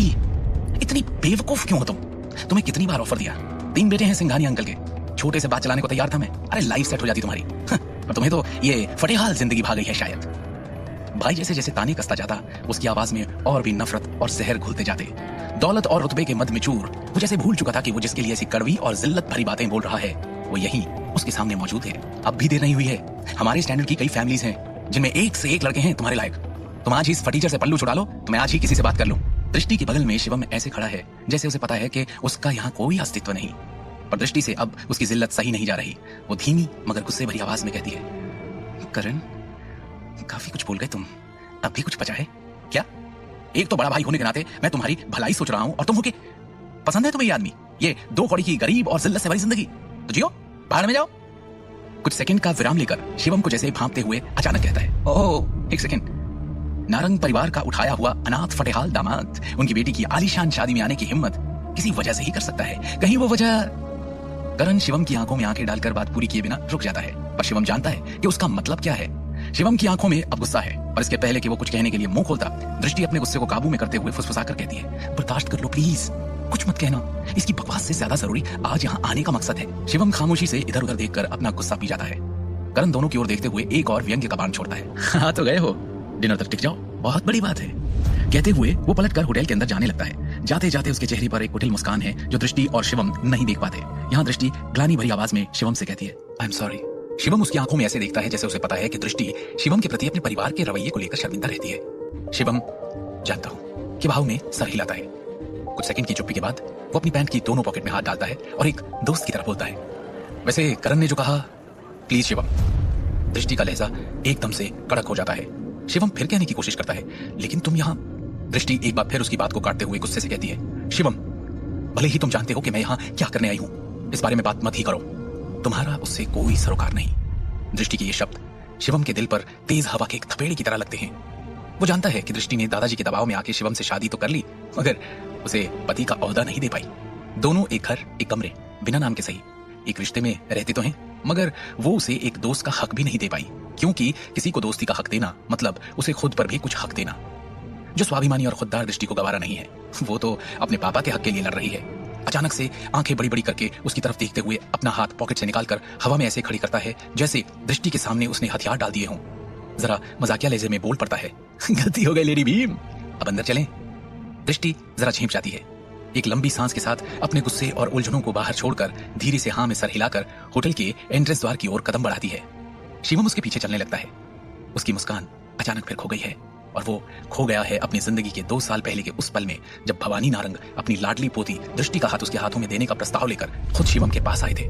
इतनी बेवकूफ क्यों हो तुम? तुम्हें कितनी बार ऑफर दिया, 3 बेटे हैं सिंघानी अंकल के, छोटे से बात चलाने को तैयार था मैं। अरे लाइफ सेट हो जाती तुम्हारी, पर तुम्हें तो ये फटेहाल जिंदगी भाग गई है शायद। भाई जैसे जैसे ताने कसता जाता, उसकी आवाज में और भी नफरत और जहर घुलते जाते। दौलत और रुतबे के मद में चूर वो जैसे भूल चुका था कि वो जिसके लिए ऐसी कड़वी और जिल्लत भरी बातें बोल रहा है वो यही उसके सामने मौजूद है। अब भी देर नहीं हुई है। हमारे स्टैंडर्ड की कई फैमिलीज हैं जिनमें एक से एक लड़के हैं तुम्हारे लायक। तुम आज ही इस फटीचर से पल्लू छुड़ा लो तो मैं आज ही किसी से बात कर लूं। दृष्टि के बगल में शिवम ऐसे खड़ा है जैसे उसे पता है कि उसका यहाँ कोई अस्तित्व नहीं, पर दृष्टि से अब उसकी जिल्लत सही नहीं जा रही। वो धीमी मगर गुस्से भरी आवाज में कहती है, करण काफी कुछ बोल गए तुम, अब भी कुछ बचा है क्या? एक तो बड़ा भाई होने के नाते मैं तुम्हारी भलाई सोच रहा हूं, और तुम हो के पसंद है तुम्हें ये आदमी, ये 2 कौड़ी की गरीब और जिल्लत से भरी जिंदगी? तो जियो, बाहर में जाओ। कुछ सेकंड का विराम लेकर शिवम को जैसे भांपते हुए अचानक कहता है, ओह एक सेकंड, नारंग परिवार का उठाया हुआ अनाथ फटेहाल दामाद उनकी बेटी की आलीशान शादी में आने की हिम्मत किसी वजह से ही कर सकता है। कहीं वो वजह? करण शिवम की आंखों में आंखें डालकर बात पूरी किए बिना रुक जाता है, पर शिवम जानता है कि उसका मतलब क्या है। शिवम की आंखों में अब गुस्सा है, पर इसके पहले कि वो कुछ कहने के लिए मुंह खोलता, दृष्टि अपने गुस्से को काबू में करते हुए फुसफुसाकर कहती है, बर्दाश्त कर लो प्लीज, कुछ मत कहना, इसकी बकवास से ज्यादा जरूरी आज यहाँ आने का मकसद है। शिवम खामोशी से इधर उधर देखकर अपना गुस्सा पी जाता है। करण दोनों की ओर देखते हुए एक और व्यंग्य का बाण छोड़ता है, हाँ तो गए हो, डिनर तक टिक जाओ, बहुत बड़ी बात है। कहते हुए वो पलटकर होटल के अंदर जाने लगता है। जाते जाते उसके चेहरे पर एक कुटिल मुस्कान है जो दृष्टि और शिवम नहीं देख पाते। यहाँ दृष्टि ग्लानि भरी आवाज में शिवम से कहती है, आई एम सॉरी। शिवम उसकी आंखों में ऐसे देखता है जैसे उसे पता है कि दृष्टि शिवम के प्रति अपने परिवार के रवैये को लेकर शर्मिंदा रहती है। शिवम जानता हूं कि भाव में सर हिलाता है। कुछ सेकंड की चुप्पी के बाद वो अपनी पैंट की दोनों पॉकेट में हाथ डालता है और एक दोस्त की तरह बोलता है, वैसे करण ने जो कहा, प्लीज शिवम। दृष्टि का लहजा एकदम से कड़क हो जाता है। शिवम फिर कहने की कोशिश करता है, लेकिन तुम यहाँ। दृष्टि एक बार फिर उसकी बात को काटते हुए गुस्से से कहती है, शिवम भले ही तुम जानते हो कि मैं यहाँ क्या करने आई हूँ, इस बारे में बात मत ही करो, तुम्हारा उससे कोई सरोकार नहीं। दृष्टि के ये शब्द शिवम के दिल पर तेज हवा के एक थपेड़े की तरह लगते हैं। वो जानता है कि दृष्टि ने दादाजी के दबाव में आके शिवम से शादी तो कर ली, मगर उसे पति का ओहदा नहीं दे पाई। दोनों एक घर एक कमरे बिना नाम के सही एक रिश्ते में रहते तो हैं, मगर वो उसे एक दोस्त का हक भी नहीं दे पाई, क्योंकि किसी को दोस्ती का हक देना मतलब उसे खुद पर भी कुछ हक देना। जो स्वाभिमानी और खुददार दृष्टि को गवारा नहीं है, वो तो अपने पापा के हक के लिए लड़ रही है। अचानक से आंखें बड़ी बड़ी करके उसकी तरफ देखते हुए अपना हाथ पॉकेट से निकालकर हवा में ऐसे खड़ी करता है जैसे दृष्टि के सामने उसने हथियार डाल दिए हों। जरा मजाकिया लहजे में बोल पड़ता है, गलती हो गई लेडी भीम, अब अंदर चलें। दृष्टि जरा झेंप जाती है। एक लंबी सांस के साथ अपने गुस्से और उलझनों को बाहर छोड़कर धीरे से हाँ में सर हिलाकर होटल के एंट्रेंस द्वार की ओर कदम बढ़ाती है। शिवम उसके पीछे चलने लगता है। उसकी मुस्कान अचानक फिर खो गई है और वो खो गया है अपनी जिंदगी के 2 साल पहले के उस पल में, जब भवानी नारंग अपनी लाडली पोती दृष्टि का हाथ उसके हाथों में देने का प्रस्ताव लेकर खुद शिवम के पास आए थे।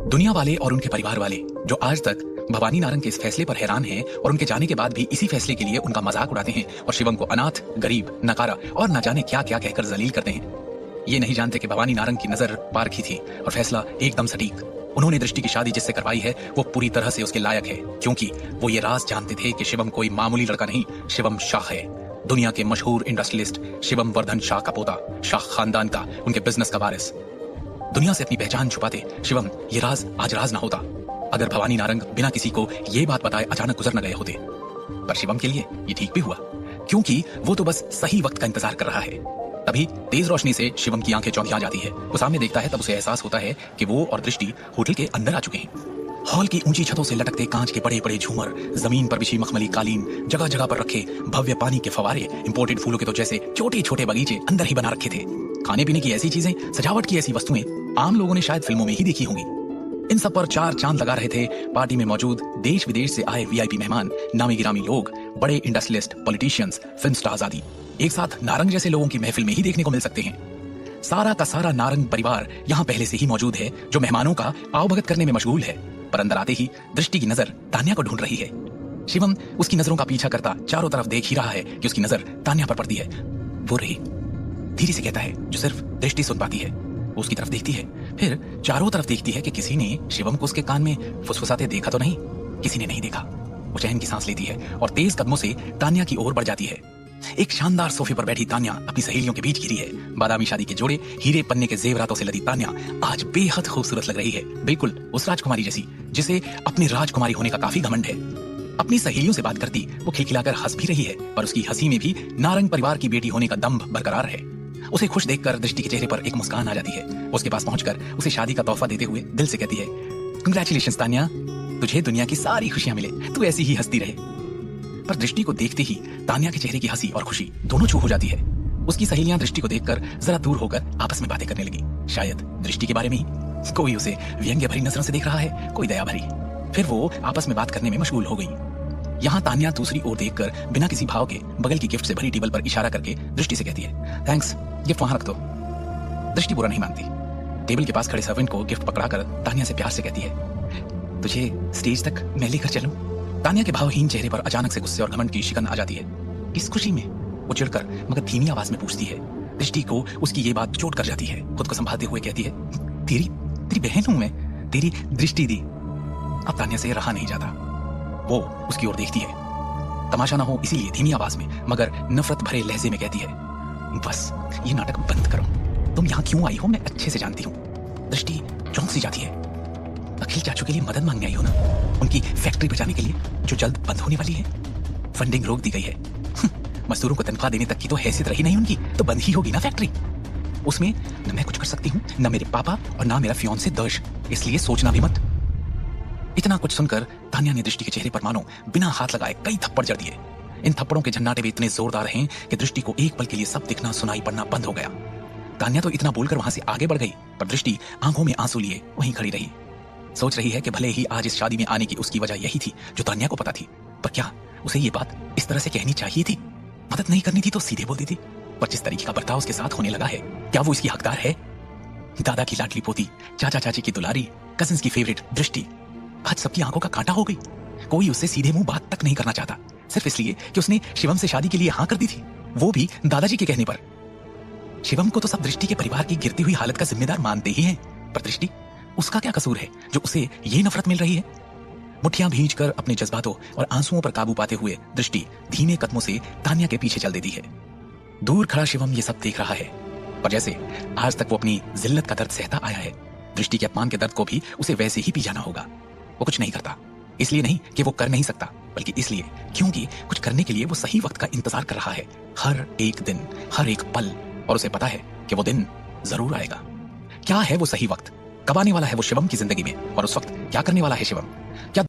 दुनिया वाले और उनके परिवार वाले जो आज तक भवानी नारंग के इस फैसले पर हैरान हैं और उनके जाने के बाद भी इसी फैसले के लिए उनका मजाक उड़ाते हैं और शिवम को अनाथ, गरीब, नकारा और न जाने क्या क्या कहकर जलील करते हैं, ये नहीं जानते कि भवानी नारंग की नजर पार की थी और फैसला एकदम सटीक। उन्होंने दृष्टि की शादी जिससे करवाई है वो पूरी तरह से उसके लायक है, क्योंकि वो ये राज जानते थे कि शिवम कोई मामूली लड़का नहीं, शिवम शाह है, दुनिया के मशहूर इंडस्ट्रियलिस्ट शिवम वर्धन शाह का पोता, शाह खानदान का, उनके बिजनेस का वारिस। दुनिया से अपनी पहचान छुपाते शिवम ये राज आज राज ना होता अगर भवानी नारंग बिना किसी को ये बात बताए अचानक गुजर न गए होते। पर शिवम के लिए ये ठीक भी हुआ, क्योंकि वो तो बस सही वक्त का इंतजार कर रहा है। तभी तेज रोशनी से शिवम की आंखें चौंधिया जाती है। वो सामने देखता है, तब उसे एहसास होता है कि वो और दृष्टि होटल के अंदर आ चुके हैं। हॉल की ऊंची छतों से लटकते कांच के बड़े बड़े झूमर, जमीन पर बिछी मखमली कालीन, जगह जगह पर रखे भव्य पानी के फवारे, इंपोर्टेड फूलों के तो जैसे छोटे छोटे बगीचे अंदर ही बना रखे थे। खाने पीने की ऐसी चीजें, सजावट की ऐसी वस्तुएं आम लोगों ने शायद फिल्मों में ही देखी होंगी। इन सब पर 4 चांद लगा रहे थे पार्टी में मौजूद देश विदेश से आए वीआईपी मेहमान, नामी गिरामी लोग, बड़े इंडस्ट्रियलिस्ट, पॉलिटिशियंस, फिल्म स्टार्स आदि एक साथ नारंग जैसे लोगों की महफिल में ही देखने को मिल सकते हैं। सारा का सारा नारंग परिवार यहाँ पहले से ही मौजूद है, जो मेहमानों का आवभगत करने में मशगूल है। पर अंदर आते ही दृष्टि की नजर तान्या को ढूंढ रही है। शिवम उसकी नजरों का पीछा करता चारों तरफ देख ही रहा है कि उसकी नजर तान्या पर पड़ती है। वो रही, धीरे से कहता है, जो सिर्फ दृष्टि सुन पाती है। वो उसकी तरफ देखती है, फिर चारों तरफ देखती है कि किसी ने शिवम को उसके कान में फुसफुसाते देखा तो नहीं। किसी ने नहीं देखा। वो चैन की सांस लेती है और तेज कदमों से तान्या की ओर बढ़ जाती है। एक शानदार सोफे पर बैठी तान्या अपनी सहेलियों के बीच घिरी है। बादामी शादी के जोड़े, हीरे पन्ने के जेवरातों से लदी तान्या आज बेहद खूबसूरत लग रही है, बिल्कुल उस राजकुमारी जैसी जिसे अपनी राजकुमारी होने का काफी घमंड है। अपनी सहेलियों से बात करती वो खिलखिलाकर हंस भी रही है, पर उसकी हंसी में भी नारंग परिवार की बेटी होने का दम्भ बरकरार है। उसे खुश देखकर दृष्टि के चेहरे पर एक मुस्कान आ जाती है। उसके पास पहुंचकर उसे शादी का तोहफा देते हुए दिल से कहती है, कंग्रेचुलेशंस तान्या, तुझे दुनिया की सारी खुशियां मिले, तू ऐसी ही हंसती रहे। पर दृष्टि को देखते ही तान्या के चेहरे की हंसी और खुशी दोनों चूर हो जाती है। उसकी सहेलियां दृष्टि को देखकर जरा दूर होकर आपस में बातें करने लगी। शायद दृष्टि के बारे में ही। कोई उसे व्यंग्य भरी नजरों से देख रहा है, कोई दया भरी। फिर वो आपस में बात करने में मशगूल हो गई। यहाँ तान्या दूसरी ओर देखकर बिना किसी भाव के बगल की गिफ्ट से भरी टेबल पर इशारा करके दृष्टि से कहती है, थैंक्स, गिफ्ट वहां रख दो। दृष्टि बुरा नहीं मानती। टेबल के पास खड़े सर्वेंट को गिफ्ट पकड़ाकर तान्या से प्यार से कहती है, तुझे स्टेज तक मैं लेकर चलूं? तान्या के भावहीन चेहरे पर अचानक से गुस्से और घमंड की शिकन आ जाती है। इस खुशी में वो चिढ़कर मगर धीमी आवाज में पूछती है। दृष्टि को उसकी ये बात चोट कर जाती है। खुद को संभालते हुए कहती है, तेरी बहन हूं मैं, तेरी दृष्टि दी। अब तान्या से रहा नहीं जाता। वो उसकी ओर देखती है। तमाशा ना हो इसीलिए धीमी आवाज में मगर नफरत भरे लहजे में कहती है, बस ये नाटक बंद करो। तुम यहाँ क्यों आई हो मैं अच्छे से जानती हूँ। दृष्टि चौंक सी जाती है। अखिल चाचू के लिए मदद मांगने आई हो ना, उनकी फैक्ट्री बचाने के लिए जो जल्द बंद होने वाली है। फंडिंग रोक दी गई है। मजदूरों को तनख्वाह देने तक की तो हैसियत रही नहीं उनकी, तो बंद ही होगी ना फैक्ट्री। उसमें न मैं कुछ कर सकती हूँ, न मेरे पापा और ना मेरा फियांसे दर्श, इसलिए सोचना भी मत। इतना कुछ सुनकर तान्या ने दृष्टि के चेहरे पर मानो बिना हाथ लगाए कई थप्पड़ जड़ दिए। इन थप्पड़ों के झन्नाटे भी इतने जोरदार हैं कि दृष्टि को एक पल के लिए सब दिखना सुनाई पड़ना बंद हो गया। तान्या तो इतना बोलकर वहां से आगे बढ़ गई, पर दृष्टि आंखों में आंसू लिए वहीं खड़ी रही। सोच रही है कि भले ही आज इस शादी में आने की उसकी वजह यही थी जो तान्या को पता थी, पर क्या उसे ये बात इस तरह से कहनी चाहिए थी? मदद नहीं करनी थी तो सीधे बोल देती। पर जिस तरीके का बर्ताव उसके साथ होने लगा है, क्या वो इसकी हकदार है? दादा की लाडली पोती, चाचा चाची की दुलारी, कजिन्स की फेवरेट दृष्टि आज सबकी आंखों का कांटा हो गई। कोई उससे सीधे मुंह बात तक नहीं करना चाहता, सिर्फ इसलिए कि उसने शिवम से शादी के लिए हाँ कर दी थी, वो भी दादाजी के कहने पर। शिवम को तो सब दृष्टि के परिवार की गिरती हुई हालत का जिम्मेदार मानते ही हैं, पर दृष्टि, उसका क्या कसूर है जो उसे ये नफरत मिल रही है? मुट्ठियां भींचकर अपने जज्बातों और आंसुओं पर काबू पाते हुए दृष्टि धीमे कदमों से तान्या के पीछे चल देती है। दूर खड़ा शिवम ये सब देख रहा है, पर जैसे आज तक वो अपनी जिल्लत का दर्द सहता आया है, दृष्टि के अपमान के दर्द को भी उसे वैसे ही पी जाना होगा। वो कुछ नहीं करता, इसलिए नहीं कि वो कर नहीं सकता, बल्कि इसलिए क्योंकि कुछ करने के लिए वो सही वक्त का इंतजार कर रहा है, हर एक दिन, हर एक पल। और उसे पता है कि वो दिन जरूर आएगा। क्या है वो सही वक्त? कब आने वाला है वो शिवम की जिंदगी में? और उस वक्त क्या करने वाला है शिवम? क्या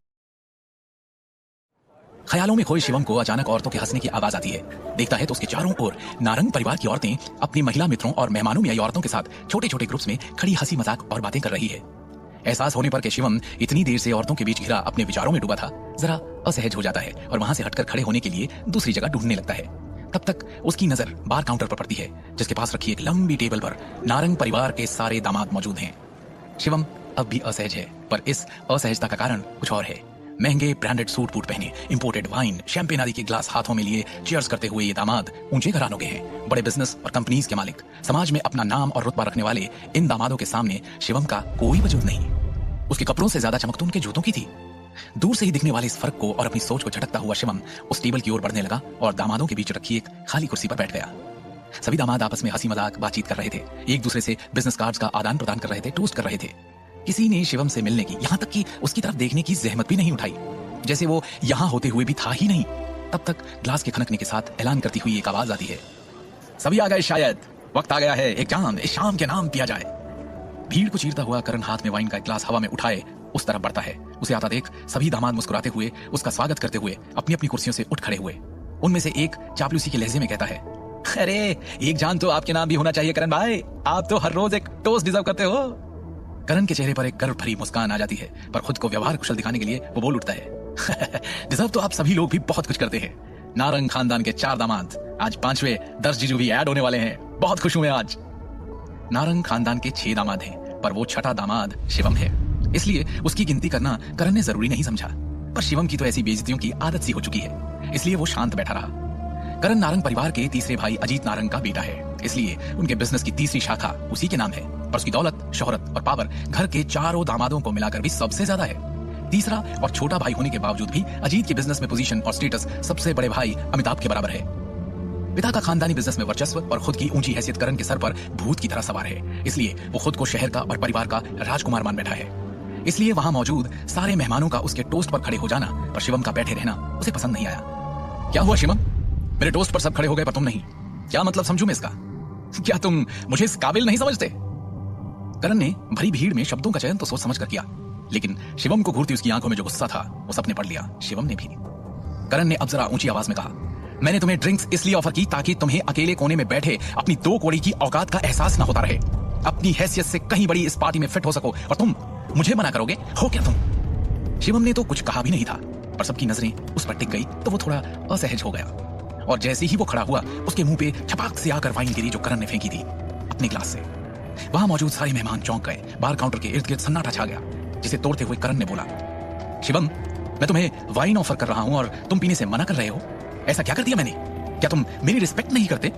ख्यालों में खोए शिवम को अचानक औरतों के हंसने की आवाज आती है। देखता है तो उसके चारों ओर नारंग परिवार की औरतें अपनी महिला मित्रों और मेहमानों में आई औरतों के साथ छोटे छोटे ग्रुप्स में खड़ी हंसी मजाक और बातें कर रही है। एहसास होने पर कि शिवम इतनी देर से औरतों के बीच घिरा अपने विचारों में डूबा था, जरा असहज हो जाता है और वहां से हटकर खड़े होने के लिए दूसरी जगह ढूंढने लगता है। तब तक उसकी नजर बार काउंटर पर पड़ती है, जिसके पास रखी एक लंबी टेबल पर नारंग परिवार के सारे दामाद मौजूद हैं। शिवम अब भी असहज है, पर इस असहजता का कारण कुछ और है। महंगे ब्रांडेड सूट बूट पहने, इंपोर्टेड वाइन, शैंपेन आदि के ग्लास हाथों में लिए चीयर्स करते हुए ये दामाद ऊंचे घरानों के हैं, बड़े बिजनेस और कंपनीज के मालिक, समाज में अपना नाम और रुतबा रखने वाले इन दामादों के सामने शिवम का कोई वजूद नहीं। उसके कपड़ों से ज्यादा चमक तो उनके जूतों की थी। दूर से ही दिखने वाले इस फर्क को और अपनी सोच को झटकता हुआ शिवम उस टेबल की ओर बढ़ने लगा और दामादों के बीच रखी एक खाली कुर्सी पर बैठ गया। सभी दामाद आपस में हंसी मजाक बातचीत कर रहे थे, एक दूसरे से बिजनेस कार्ड्स का आदान प्रदान कर रहे थे, टोस्ट कर रहे थे। किसी ने शिवम से मिलने की, यहाँ तक कि उसकी तरफ देखने की जहमत भी नहीं उठाई, जैसे वो यहाँ होते हुए भी था ही नहीं। तब तक ग्लास के खनकने के साथ ऐलान करती हुई एक आवाज आती है, सभी आ गए, शायद वक्त आ गया है एक जाम इस शाम के नाम पिया जाए। भीड़ को चीरता हुआ करण हाथ में वाइन का ग्लास हवा में उठाए उस तरफ बढ़ता है। उसे आता देख सभी दामाद मुस्कुराते हुए उसका स्वागत करते हुए अपनी अपनी कुर्सियों से उठ खड़े हुए। उनमें से एक चापलूसी के लहजे में कहता है, अरे एक जान तो आपके नाम भी होना चाहिए करण भाई, आप तो हर रोज एक टोस्ट डिजर्व करते हो। करण के चेहरे पर एक गर्व भरी मुस्कान आ जाती है, पर खुद को व्यवहार कुशल दिखाने के लिए वो बोल उठता है, डिजर्व तो आप सभी लोग भी बहुत कुछ करते हैं। नारंग खानदान के 4 दामाद, आज 5वें 10 जीजू भी ऐड होने वाले हैं, बहुत खुश हूं मैं आज। नारंग खानदान के 6 दामाद हैं, पर वो छठा दामाद शिवम है। इसलिए उसकी गिनती करना करण ने जरूरी नहीं समझा। पर शिवम की तो ऐसी बेइज्जतियों की आदत सी हो चुकी है, इसलिए वो शांत बैठा रहा। करण नारंग परिवार के तीसरे भाई अजीत नारंग का बेटा है, इसलिए उनके बिजनेस की तीसरी शाखा उसी के नाम है। पर उसकी दौलत, शोहरत और पावर घर के चारों दामादों को मिलाकर भी सबसे ज्यादा है। तीसरा और छोटा भाई होने के बावजूद भी अजीत के बिजनेस में पोजीशन और स्टेटस सबसे बड़े भाई अमिताभ के बराबर है। पिता का खानदानी बिजनेस में वर्चस्व और खुद की ऊंची हैसियत करण के सर पर भूत की तरह सवार है, इसलिए वो खुद को शहर का और परिवार का राजकुमार मान बैठा है। इसलिए वहां मौजूद सारे मेहमानों का उसके टोस्ट पर खड़े हो जाना और शिवम का बैठे रहना उसे पसंद नहीं आया। क्या हुआ शिवम, मेरे टोस्ट पर सब खड़े हो गए पर तुम नहीं, क्या मतलब समझू मैं इसका? क्या तुम मुझे इस काबिल नहीं समझते? करण ने भरी भीड़ में शब्दों का चयन तो सोच समझ कर किया, लेकिन शिवम को घूरती उसकी आंखों में जो गुस्सा था वो सबने पढ़ लिया, शिवम ने भी। करण ने अब जरा ऊंची आवाज में कहा, मैंने तुम्हें ड्रिंक्स इसलिए ऑफर की ताकि तुम्हें अकेले कोने में बैठे अपनी 2 कौड़ी की औकात का एहसास न होता रहे। अपनी हैसियत से कहीं बड़ी इस पार्टी में फिट हो सको और तुम मुझे मना करोगे? हो क्या तुम? शिवम ने तो कुछ कहा भी नहीं था, पर सबकी नजरें उस पर टिक गई तो वो थोड़ा असहज हो गया। और जैसे ही वो खड़ा हुआ उसके मुंह पे छपाक से आकर वाइन गिरी जो करण ने फेंकी थी अपने ग्लास से। वहां मौजूद सारे मेहमान चौंक गए। बार काउंटर के इर्द गिर्द सन्नाटा छा गया, जिसे तोड़ते हुए करण ने बोला, शिवम, मैं तुम्हें वाइन ऑफर कर रहा हूं और तुम पीने से मना कर रहे हो। ऐसा क्या कर दिया मैंने? क्या तुम मेरी रिस्पेक्ट नहीं करते?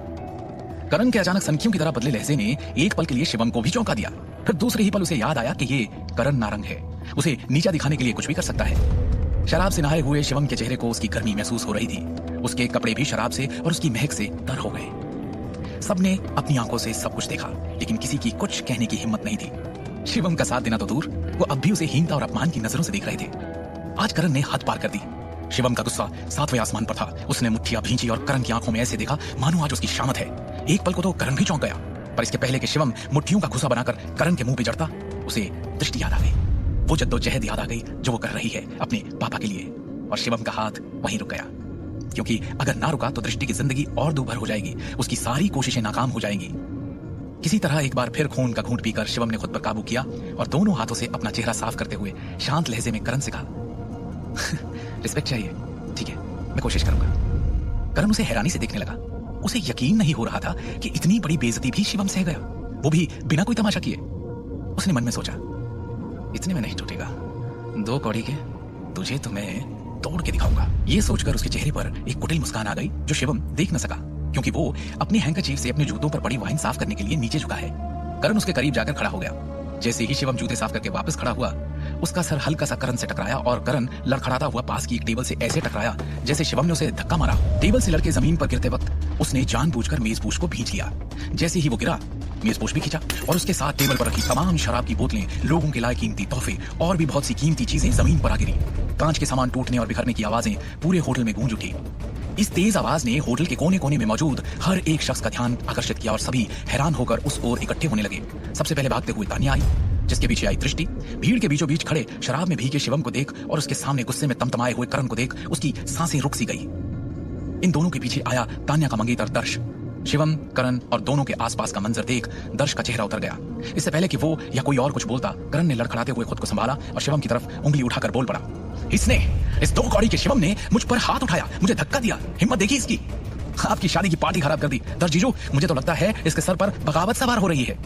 करण के अचानक सनकियों की तरह बदले लहजे ने एक पल के लिए शिवम को भी चौंका दिया। फिर दूसरे ही पल उसे याद आया कि ये करण नारंग है, उसे नीचा दिखाने के लिए कुछ भी कर सकता है। शराब से नहाए हुए शिवम के चेहरे को उसकी गर्मी महसूस हो रही थी। उसके कपड़े भी शराब से और उसकी महक से तर हो गए। सबने अपनी आंखों से सब कुछ देखा, लेकिन किसी की कुछ कहने की हिम्मत नहीं थी। शिवम का साथ देना तो दूर, वो अब भी उसे हीनता और अपमान की नजरों से देख रहे थे। आज करण ने हद पार कर दी। शिवम का गुस्सा 7वें आसमान पर था। उसने मुट्ठियां भींची और करण की आंखों में ऐसे देखा मानो आज उसकी शामत है। एक पल को तो करण भी चौंक गया, पर इसके पहले कि शिवम मुट्ठियों का घुसा बनाकर करण के मुंह पे जड़ता, उसे दृष्टि याद आ गई। वो जद्दोजहद याद आ गई जो वो कर रही है अपने पापा के लिए। और शिवम का हाथ वहीं रुक गया, क्योंकि अगर ना रुका तो दृष्टि की जिंदगी और दूभर हो जाएगी, उसकी सारी कोशिशें नाकाम हो जाएंगी। किसी तरह एक बार फिर खून का घूंट पीकर शिवम ने खुद पर काबू किया और दोनों हाथों से अपना चेहरा साफ करते हुए शांत लहजे में करण से कहा, रिस्पेक्ट चाहिए, ठीक है, मैं कोशिश करूंगा। करण उसे हैरानी से देखने लगा। उसे यकीन नहीं हो रहा था कि इतनी बड़ी बेइज्जती भी शिवम सह गया, वो भी बिना कोई तमाशा किए। उसने मन में सोचा, इतने में नहीं टूटेगा, 2 कौड़ी के तुझे तो मैं तोड़ के दिखाऊंगा। ये सोचकर उसके चेहरे पर एक कुटिल मुस्कान आ गई जो शिवम देख न सका, क्योंकि वो अपनी हैंकरचीफ से अपने जूतों पर पड़ी वाइन साफ करने के लिए नीचे झुका है। करण उसके करीब जाकर खड़ा हो गया। जैसे ही शिवम जूते साफ करके वापस खड़ा हुआ, उसका सर हल्का सा करण से टकराया और करण लड़खड़ाता हुआ पास की एक टेबल से ऐसे टकराया जैसे शिवम ने उसे धक्का मारा। टेबल से लड़के जमीन पर गिरते वक्त उसने जानबूझकर मेजपोश को भींच लिया। जैसे ही वो गिरा, मेजपोश भी खींचा और उसके साथ टेबल पर रखी तमाम शराब की बोतलें, लोगों के लाए कीमती तोहफे और भी बहुत सी कीमती चीजें जमीन पर आ गिरी। कांच के सामान टूटने और बिखरने की आवाजें पूरे होटल में गूंज उठी। इस तेज आवाज ने होटल के कोने कोने में मौजूद हर एक शख्स का ध्यान आकर्षित किया और सभी हैरान होकर उस ओर इकट्ठे होने लगे। सबसे पहले भागते हुए तानिया आई, जिसके पीछे आई दृष्टि। भीड़ के बीचों बीच खड़े शराब में भीगे शिवम को देख और उसके सामने गुस्से में तमतमाए हुए करण को देख उसकी सांसें रुक सी गई। इन दोनों के पीछे आया तान्या का मंगेतर दर्श। शिवम, करण और दोनों के आसपास का मंजर देख दर्श का चेहरा उतर गया। इससे पहले कि वो या कोई और कुछ बोलता, करण ने लड़खड़ाते हुए खुद को संभाला और शिवम की तरफ उंगली उठाकर बोल पड़ा, इस 2 कौड़ी के शिवम ने मुझ पर हाथ उठाया, मुझे धक्का दिया, हिम्मत देखी इसकी, आपकी शादी की पार्टी खराब कर दी। दर्श जीजू, मुझे तो लगता है इसके सर पर बगावत सवार हो रही है।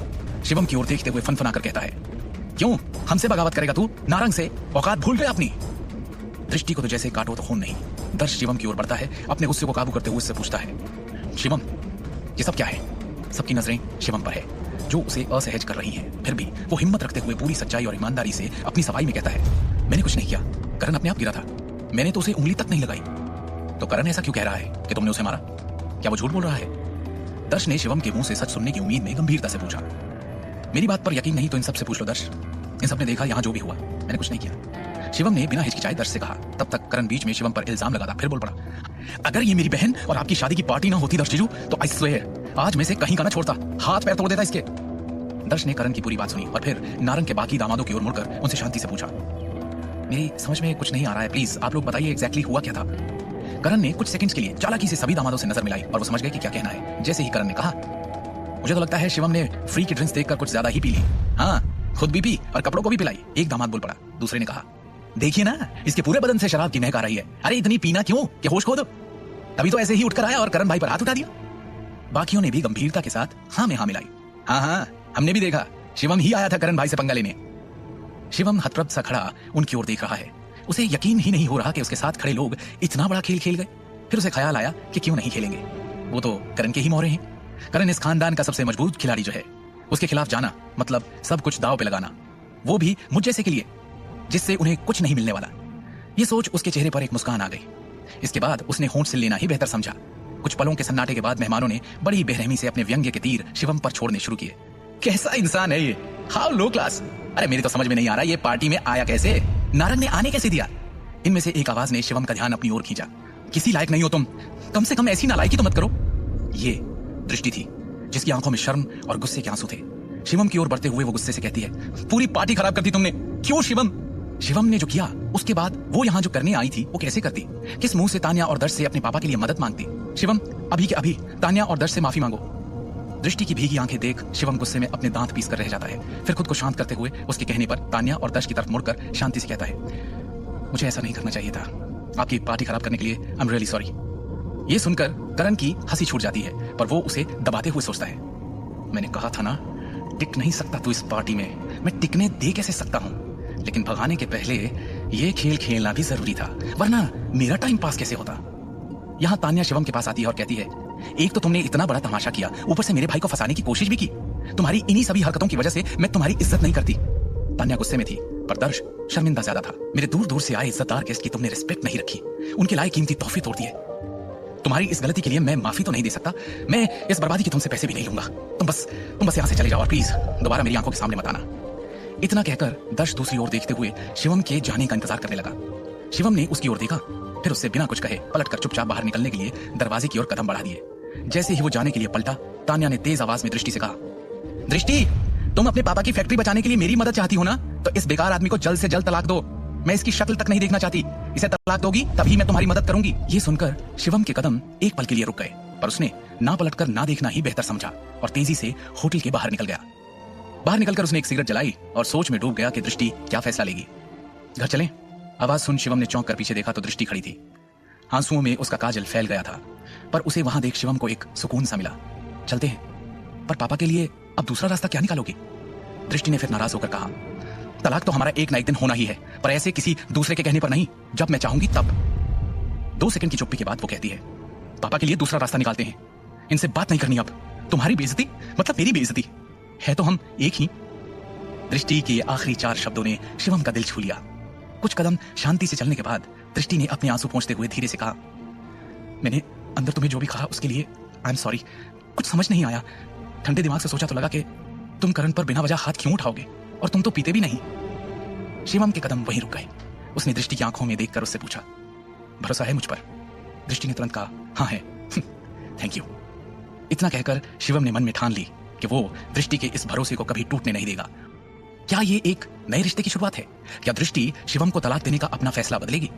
शिवम की ओर देखते हुए फनफना कर कहता है, क्यों, हमसे बगावत करेगा तू? नारंग से औकात भूल गया अपनी? दृष्टि को तो जैसे काटो तो खून नहीं। दर्श शिवम की ओर बढ़ता है, अपने गुस्से को काबू करते हुए उससे पूछता है, शिवम, ये सब क्या है? सबकी नजरें शिवम पर है, जो उसे असहज कर रही हैं। फिर भी वो हिम्मत रखते हुए पूरी सच्चाई और ईमानदारी से अपनी सफाई में कहता है, मैंने कुछ नहीं किया, करण अपने आप गिरा था, मैंने तो उसे उंगली तक नहीं लगाई। तो करण ऐसा क्यों कह रहा है कि तुमने उसे मारा? क्या वो झूठ बोल रहा है? दर्श ने शिवम के मुंह से सच सुनने की उम्मीद में गंभीरता से पूछा। मेरी बात पर यकीन नहीं तो इन सबसे पूछ लो दर्श, इन सबने देखा यहाँ जो भी हुआ, मैंने कुछ नहीं किया। शिवम ने बिना हिचकिचाए दर्श से कहा। तब तक करण बीच में शिवम पर इल्जाम लगाता फिर बोल पड़ा, अगर ये मेरी बहन और आपकी शादी की पार्टी ना होती दर्श जीजू, तो आई स्वेयर आज मैं से कहीं का ना छोड़ता, हाथ पैर तोड़ देता इसके। दर्श ने करण की पूरी बात सुनी और फिर नारंग के बाकी दामादों की ओर मुड़कर उनसे शांति से पूछा, मेरी समझ में कुछ नहीं आ रहा है, प्लीज आप लोग बताइए एग्जैक्टली हुआ क्या था। करण ने कुछ सेकंड्स के लिए चालाकी से सभी दामादों से नजर मिलाई और वो समझ गए कि क्या कहना है। जैसे ही करण ने कहा, मुझे तो लगता है शिवम ने फ्री की ड्रिंक्स देखकर कुछ ज्यादा ही पी ली, हाँ खुद भी पी और कपड़ों को भी पिलाई। एक दामाद बोल पड़ा। दूसरे ने कहा, देखिए ना, इसके पूरे बदन से शराब की महक आ रही है, अरे इतनी पीना क्यों कि होश खो दो। तभी तो ऐसे ही उठकर आया और करण भाई पर हाथ उठा दिया। बाकियों ने भी गंभीरता के साथ हाँ में हाँ मिलाई। हाँ हाँ, हमने भी देखा, शिवम ही आया था करण भाई से पंगा लेने। शिवम हतप्रभ सा खड़ा उनकी ओर देख रहा है। उसे यकीन ही नहीं हो रहा कि उसके साथ खड़े लोग इतना बड़ा खेल खेल गए। फिर उसे ख्याल आया कि क्यों नहीं खेलेंगे, वो तो करण के ही मोहरे हैं। करण इस खानदान का सबसे मजबूत खिलाड़ी जो है, उसके खिलाफ जाना मतलब सब कुछ दांव पे लगाना, वो भी मुझ जैसे के लिए जिससे उन्हें कुछ नहीं मिलने वाला। ये सोच उसके चेहरे पर एक मुस्कान आ गई। इसके बाद उसने होंठ से लेना ही बेहतर समझा। कुछ पलों के सन्नाटे के बाद मेहमानों ने बड़ी बेरहमी से अपने व्यंग्य के तीर शिवम पर छोड़ने शुरू किए। कैसा इंसान है ये, हाउ लो क्लास। अरे मेरी तो समझ में नहीं आ रहा ये पार्टी में आया कैसे, नारंग ने आने कैसे दिया। इनमें से एक आवाज ने शिवम का ध्यान अपनी ओर खींचा। किसी लायक नहीं हो तुम, कम से कम ऐसी नालायकी तो मत करो। ये दृष्टि थी जिसकी आंखों में शर्म और गुस्से के आंसू थे। शिवम की ओर बढ़ते हुए वो गुस्से से कहती है, पूरी पार्टी खराब कर दी तुमने। क्यों शिवम? शिवम ने जो किया उसके बाद वो यहाँ जो करने आई थी वो कैसे करती? किस मुंह से तान्या और दर्श से अपने पापा के लिए मदद मांगती? शिवम अभी के अभी तान्या और दर्श से माफी मांगो। दृष्टि की भीगी आंखें देख शिवम गुस्से में अपने दांत पीस कर रह जाता है। फिर खुद को शांत करते हुए उसके कहने पर तान्या और दर्श की तरफ मुड़कर शांति से कहता है, मुझे ऐसा नहीं करना चाहिए था, आपकी पार्टी खराब करने के लिए आई एम रियली सॉरी। ये सुनकर करण की हंसी छूट जाती है, पर वो उसे दबाते हुए सोचता है, मैंने कहा था ना टिक नहीं सकता तू इस पार्टी में, मैं टिकने दे कैसे सकता हूँ, लेकिन भगाने के पहले ये खेल खेलना भी जरूरी था, वरना मेरा टाइम पास कैसे होता। यहाँ तान्या शिवम के पास आती है और कहती है, एक तो तुमने इतना बड़ा तमाशा किया, ऊपर से मेरे भाई को फंसाने की कोशिश भी की। तुम्हारी इन्हीं सभी हरकतों की वजह से मैं तुम्हारी इज्जत नहीं करती। तान्या गुस्से में थी, पर दर्श शर्मिंदा ज्यादा था। मेरे दूर दूर से आए इज्जतदार गेस्ट की तुमने रिस्पेक्ट नहीं रखी, उनके लायक कीमती तोहफे तोड़ दिए। तुम्हारी इस गलती के लिए मैं माफी तो नहीं दे सकता, मैं इस बर्बादी के तुमसे पैसे भी नहीं लूंगा। तुम बस यहाँ से चले जाओ और प्लीज दोबारा मेरी आंखों के सामने मत आना। इतना कहकर दर्श दूसरी ओर देखते हुए शिवम के जाने का इंतजार करने लगा। शिवम ने उसकी ओर देखा, फिर उससे बिना कुछ कहे पलटकर चुपचाप बाहर निकलने के लिए दरवाजे की ओर कदम बढ़ा दिए। जैसे ही वो जाने के लिए पलटा, तान्या ने तेज आवाज में दृष्टि से कहा, दृष्टि तुम अपने पापा की फैक्ट्री बचाने के लिए मेरी मदद चाहती हो ना, तो इस बेकार आदमी को जल्द से जल्द तलाक दो। मैं इसकी शक्ल तक नहीं देखना चाहती, इसे तलाक दोगी तभी मैं तुम्हारी मदद करूंगी। ये सुनकर शिवम के कदम एक पल के लिए रुक गए, पर उसने ना पलटकर ना देखना ही बेहतर समझा और तेजी से होटल के बाहर निकल गया। बाहर निकलकर उसने एक सिगरेट जलाई और सोच में डूब गया कि दृष्टि क्या फैसला लेगी। घर चलें? आवाज सुन शिवम ने चौंक कर पीछे देखा तो दृष्टि खड़ी थी। आंसुओं में उसका काजल फैल गया था, पर उसे वहां देख शिवम को एक सुकून सा मिला। चलते हैं, पर पापा के लिए अब दूसरा रास्ता क्या निकालोगी? दृष्टि ने फिर नाराज होकर कहा, तलाक तो हमारा एक ना एक दिन होना ही है, पर ऐसे किसी दूसरे के कहने पर नहीं, जब मैं चाहूंगी तब। 2 सेकंड की चुप्पी के बाद वो कहती है, पापा के लिए दूसरा रास्ता निकालते हैं, इनसे बात नहीं करनी अब। तुम्हारी बेइज्जती मतलब मेरी बेइज्जती है, तो हम एक ही। दृष्टि के आखिरी 4 शब्दों ने शिवम का दिल छू लिया। कुछ कदम शांति से चलने के बाद दृष्टि ने अपने आंसू पोंछते हुए धीरे से कहा, मैंने अंदर तुम्हें जो भी कहा उसके लिए आई एम सॉरी। कुछ समझ नहीं आया, ठंडे दिमाग से सोचा तो लगा कि तुम करण पर बिना वजह हाथ क्यों उठाओगे, और तुम तो पीते भी नहीं। शिवम के कदम वहीं रुक गए। उसने दृष्टि की आंखों में देखकर उससे पूछा, भरोसा है मुझ पर? दृष्टि ने तुरंत कहा, हाँ है। Thank you. इतना कहकर शिवम ने मन में ठान ली कि वो दृष्टि के इस भरोसे को कभी टूटने नहीं देगा। क्या ये एक नए रिश्ते की शुरुआत है? क्या दृष्टि शिवम को तलाक देने का अपना फैसला बदलेगी?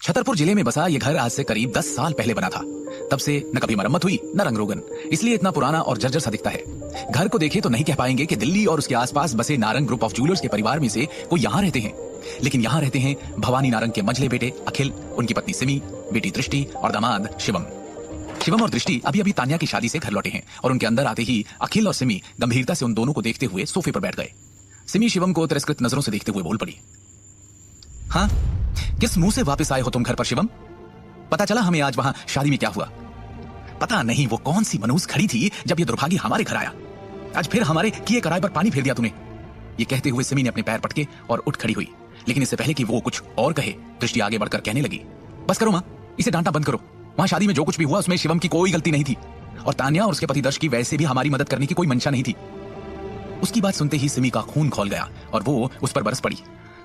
छतरपुर जिले में बसा ये घर आज से करीब 10 साल पहले बना था। तब से न कभी मरम्मत हुई न रंग रोगन, इसलिए इतना पुराना और जर्जर सा दिखता है। घर को देखे तो नहीं कह पाएंगे कि दिल्ली और उसके आसपास बसे नारंग ग्रुप ऑफ ज्वेलर्स के परिवार में से कोई यहाँ रहते हैं, लेकिन यहाँ रहते हैं भवानी नारंग के मंझले बेटे अखिल, उनकी पत्नी सिमी, बेटी दृष्टि और दामाद शिवम। शिवम और दृष्टि अभी अभी तान्या की शादी से घर लौटे हैं और उनके अंदर आते ही अखिल और सिमी गंभीरता से उन दोनों को देखते हुए सोफे पर बैठ गए। सिमी शिवम को तिरस्कृत नजरों से देखते हुए बोल पड़ी, हाँ किस मुंह से वापस आए हो तुम घर पर शिवम? पता चला हमें आज वहां शादी में क्या हुआ। पता नहीं वो कौन सी मनूस खड़ी थी जब ये दुर्भागी हमारे घर आया। आज फिर हमारे किए कराए पर पानी फेर दिया तूने। ये कहते हुए सिमी ने अपने पैर पटके और उठ खड़ी हुई, लेकिन इससे पहले कि वो कुछ और कहे, दृष्टि आगे बढ़कर कहने लगी, बस करो मां, इसे डांटना बंद करो। वहां शादी में जो कुछ भी हुआ उसमें शिवम की कोई गलती नहीं थी, और तान्या और उसके पति दर्श की वैसे भी हमारी मदद करने की कोई मंशा नहीं थी। उसकी बात सुनते ही सिमी का खून खौल गया और वो उस पर बरस पड़ी।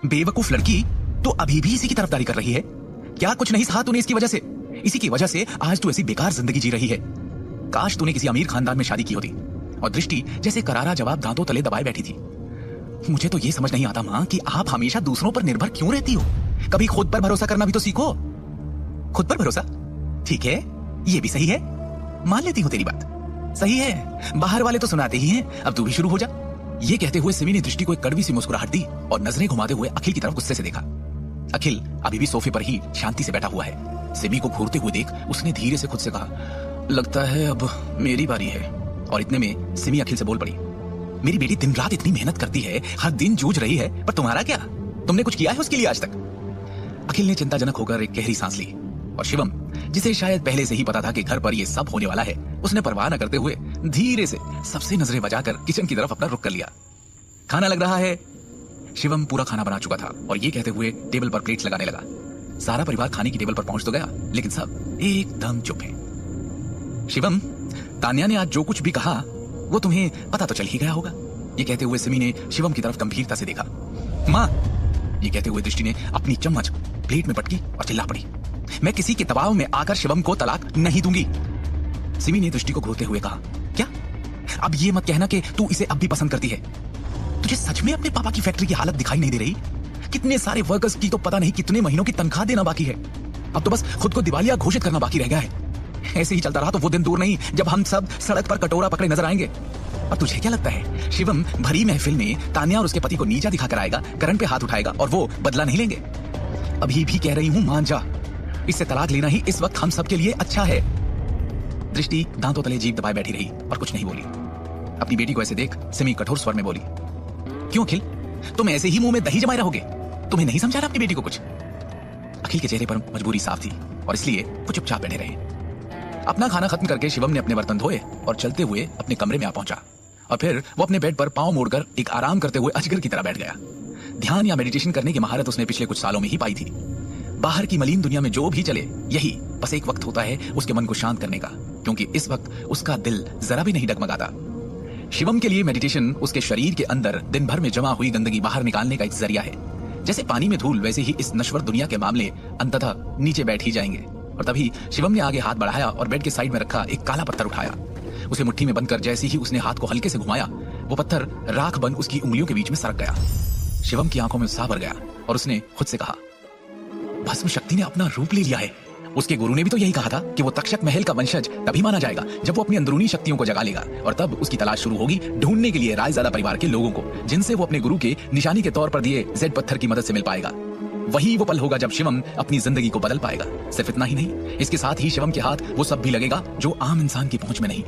बेवकूफ लड़की, तो अभी भी इसी की तरफदारी कर रही है? क्या कुछ नहीं सहा तूने इसकी वजह से? इसी की वजह से आज तू ऐसी बेकार जिंदगी जी रही है। काश तूने किसी अमीर खानदान में शादी की होती। और दृष्टि जैसे करारा जवाब दांतों तले दबाए बैठी थी। मुझे तो ये समझ नहीं आता मां कि आप हमेशा दूसरों पर निर्भर क्यों रहती हो? कभी खुद पर भरोसा करना भी तो सीखो। खुद पर भरोसा? ठीक है, ये भी सही है, मान लेती हूँ तेरी बात, सही है। बाहर वाले तो सुनाते ही हैं, अब तू भी शुरू हो जा। ये कहते हुए सिमी ने दृष्टि को एक कड़वी सी मुस्कुराहट दी और नजरें घुमाते हुए अखिल की तरफ गुस्से से देखा। अखिल अभी भी सोफे पर ही शांति से बैठा हुआ है। सिमी को घूरते हुए देख उसने धीरे से खुद से कहा, लगता है अब मेरी बारी है। और इतने में सिमी अखिल से बोल पड़ी, मेरी बेटी दिन रात इतनी मेहनत करती है, हर दिन जूझ रही है, पर तुम्हारा क्या? तुमने कुछ किया है उसके लिए आज तक? अखिल ने चिंताजनक होकर एक गहरी सांस ली और शिवम, जिसे शायद पहले से ही पता था कि घर पर ये सब होने वाला है, उसने परवाह न करते हुए धीरे से सबसे नजरें बचाकर किचन की तरफ अपना रुख कर लिया। खाना लग रहा है। शिवम पूरा खाना बना चुका था और ये कहते हुए टेबल पर प्लेट्स लगाने लगा। सारा परिवार खाने की टेबल पर पहुंच तो गया, लेकिन सब एकदम चुप है। शिवम, तान्या ने आज जो कुछ भी कहा वो तुम्हें पता तो चल ही गया होगा। ये कहते हुए सिमी ने शिवम की तरफ गंभीरता से देखा। माँ, ये कहते हुए दृष्टि ने अपनी चम्मच प्लेट में पटकी और चिल्ला पड़ी, मैं किसी के दबाव में आकर शिवम को तलाक नहीं दूंगी। सिमी ने दृष्टि को घूरते हुए कहा, क्या? अब ये मत कहना कि तू इसे अब भी पसंद करती है। तुझे सच में अपने पापा की फैक्ट्री की हालत दिखाई नहीं दे रही? कितने सारे वर्कर्स की तो पता नहीं कितने महीनों की तनख्वाह देना बाकी है। अब तो बस खुद को दिवालिया घोषित करना बाकी रह गया है। ऐसे ही चलता रहा तो वो दिन दूर नहीं जब हम सब सड़क पर कटोरा पकड़े नजर आएंगे। और तुझे क्या लगता है शिवम भरी महफिल में तान्या और उसके पति को नीचा दिखाकर आएगा, करण पे हाथ उठाएगा और वो बदला नहीं लेंगे? अभी भी कह रही हूं, मान जा, इससे तलाक लेना ही इस वक्त हम सबके लिए अच्छा है। दृष्टि दांतों तले जीभ दबाए बैठी रही और कुछ नहीं बोली। अपनी बेटी को ऐसे देख सिमी कठोर स्वर में बोली, क्यों अखिल, तुम ऐसे ही मुंह में दही जमाए रहोगे? तुम्हें नहीं समझा अपनी बेटी को कुछ? अखिल के चेहरे पर मजबूरी साफ थी और इसलिए वो चुपचाप बैठे रहे। अपना खाना खत्म करके शिवम ने अपने बर्तन धोए और चलते हुए अपने कमरे में आ पहुंचा और फिर वो अपने बेड पर पांव मोड़कर एक आराम करते हुए अजगर की तरह बैठ गया। ध्यान या मेडिटेशन करने की महारत उसने पिछले कुछ सालों में ही पाई थी। बाहर की मलिन दुनिया में जो भी चले, यही बस एक वक्त होता है उसके मन को शांत करने का, क्योंकि इस वक्त उसका दिल जरा भी नहीं डगमगाता। शिवम के लिए मेडिटेशन उसके शरीर के अंदर दिन भर में जमा हुई गंदगी बाहर निकालने का एक जरिया है। जैसे पानी में धूल, वैसे ही इस नश्वर दुनिया के मामले अंततः नीचे बैठ ही जाएंगे। और तभी शिवम ने आगे हाथ बढ़ाया और बेड के साइड में रखा एक काला पत्थर उठाया। उसे मुट्ठी में बंद कर जैसे ही उसने हाथ को हल्के से घुमाया, वो पत्थर राख बन उसकी उंगलियों के बीच में सरक गया। शिवम की आंखों में उत्साह भर गया और उसने खुद से कहा, भस्म शक्ति ने अपना रूप ले लिया है। उसके गुरु ने भी तो यही कहा था कि वो तक्षक महल का वंशज तभी माना जाएगा जब वो अपनी अंदरूनी शक्तियों को जगा लेगा, और तब उसकी तलाश शुरू होगी ढूंढने के लिए रायजादा परिवार के लोगों को, जिनसे वो अपने गुरु के निशानी के तौर पर दिए जेड पत्थर की मदद से मिल पाएगा। वही वो पल होगा जब शिवम अपनी जिंदगी को बदल पाएगा। सिर्फ इतना ही नहीं, इसके साथ ही शिवम के हाथ वो सब भी लगेगा जो आम इंसान की पहुंच में नहीं,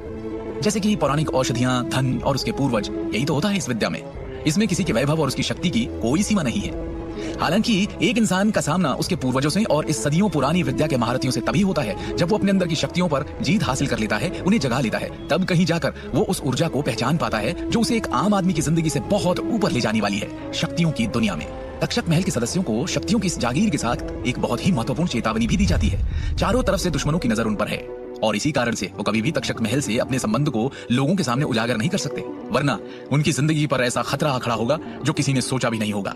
जैसे कि पौराणिक औषधियां, धन और उसके पूर्वज। यही तो होता है इस विद्या में। इसमें किसी के वैभव और उसकी शक्ति की कोई सीमा नहीं है। हालांकि एक इंसान का सामना उसके पूर्वजों से और इस सदियों पुरानी विद्या के महारथियों से तभी होता है जब वो अपने अंदर की शक्तियों पर जीत हासिल कर लेता है, उन्हें जगा लेता है। तब कहीं जाकर वो उस ऊर्जा को पहचान पाता है जो उसे एक आम आदमी की जिंदगी से बहुत ऊपर ले जाने वाली है, शक्तियों की दुनिया में। तक्षक महल के सदस्यों को शक्तियों की इस जागीर के साथ एक बहुत ही महत्वपूर्ण चेतावनी भी दी जाती है। चारों तरफ से दुश्मनों की नजर उन पर है और इसी कारण से वो कभी भी तक्षक महल से अपने संबंध को लोगों के सामने उजागर नहीं कर सकते, वरना उनकी जिंदगी पर ऐसा खतरा खड़ा होगा जो किसी ने सोचा भी नहीं होगा।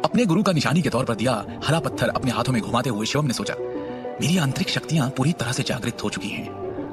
अपने गुरु का निशानी के तौर पर दिया हरा पत्थर अपने हाथों में घुमाते हुए शिवम ने सोचा, मेरी आंतरिक शक्तियां पूरी तरह से जागृत हो चुकी हैं।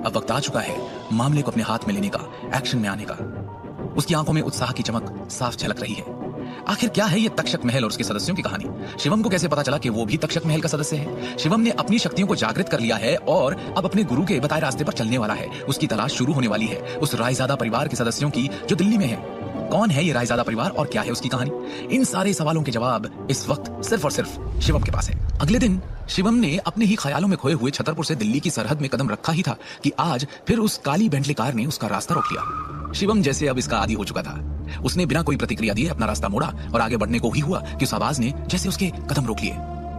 अब वक्त आ चुका है मामले को अपने हाथ में लेने का, एक्शन में आने का। उसकी आंखों में उत्साह की चमक साफ झलक रही है। आखिर क्या है ये तक्षक महल और उसके सदस्यों की कहानी? शिवम को कैसे पता चला कि वो भी तक्षक महल का सदस्य है? शिवम ने अपनी शक्तियों को जागृत कर लिया है और अब अपने गुरु के बताए रास्ते पर चलने वाला है। उसकी तलाश शुरू होने वाली है उस रायजादा परिवार के सदस्यों की जो दिल्ली में है। कौन है ये रायजादा परिवार और क्या है उसकी कहानी? इन सारे सवालों के जवाब इस वक्त सिर्फ और सिर्फ शिवम के पास है। अगले दिन शिवम ने अपने ही ख्यालों में खोए हुए छतरपुर से दिल्ली की सरहद में कदम रखा ही था कि आज फिर उस काली बेंटली कार ने उसका रास्ता रोक लिया। शिवम जैसे अब इसका आदी हो चुका था। उसने बिना कोई प्रतिक्रिया दिए अपना रास्ता मोड़ा और आगे बढ़ने को ही हुआ कि उस आवाज ने जैसे उसके कदम रोक लिए।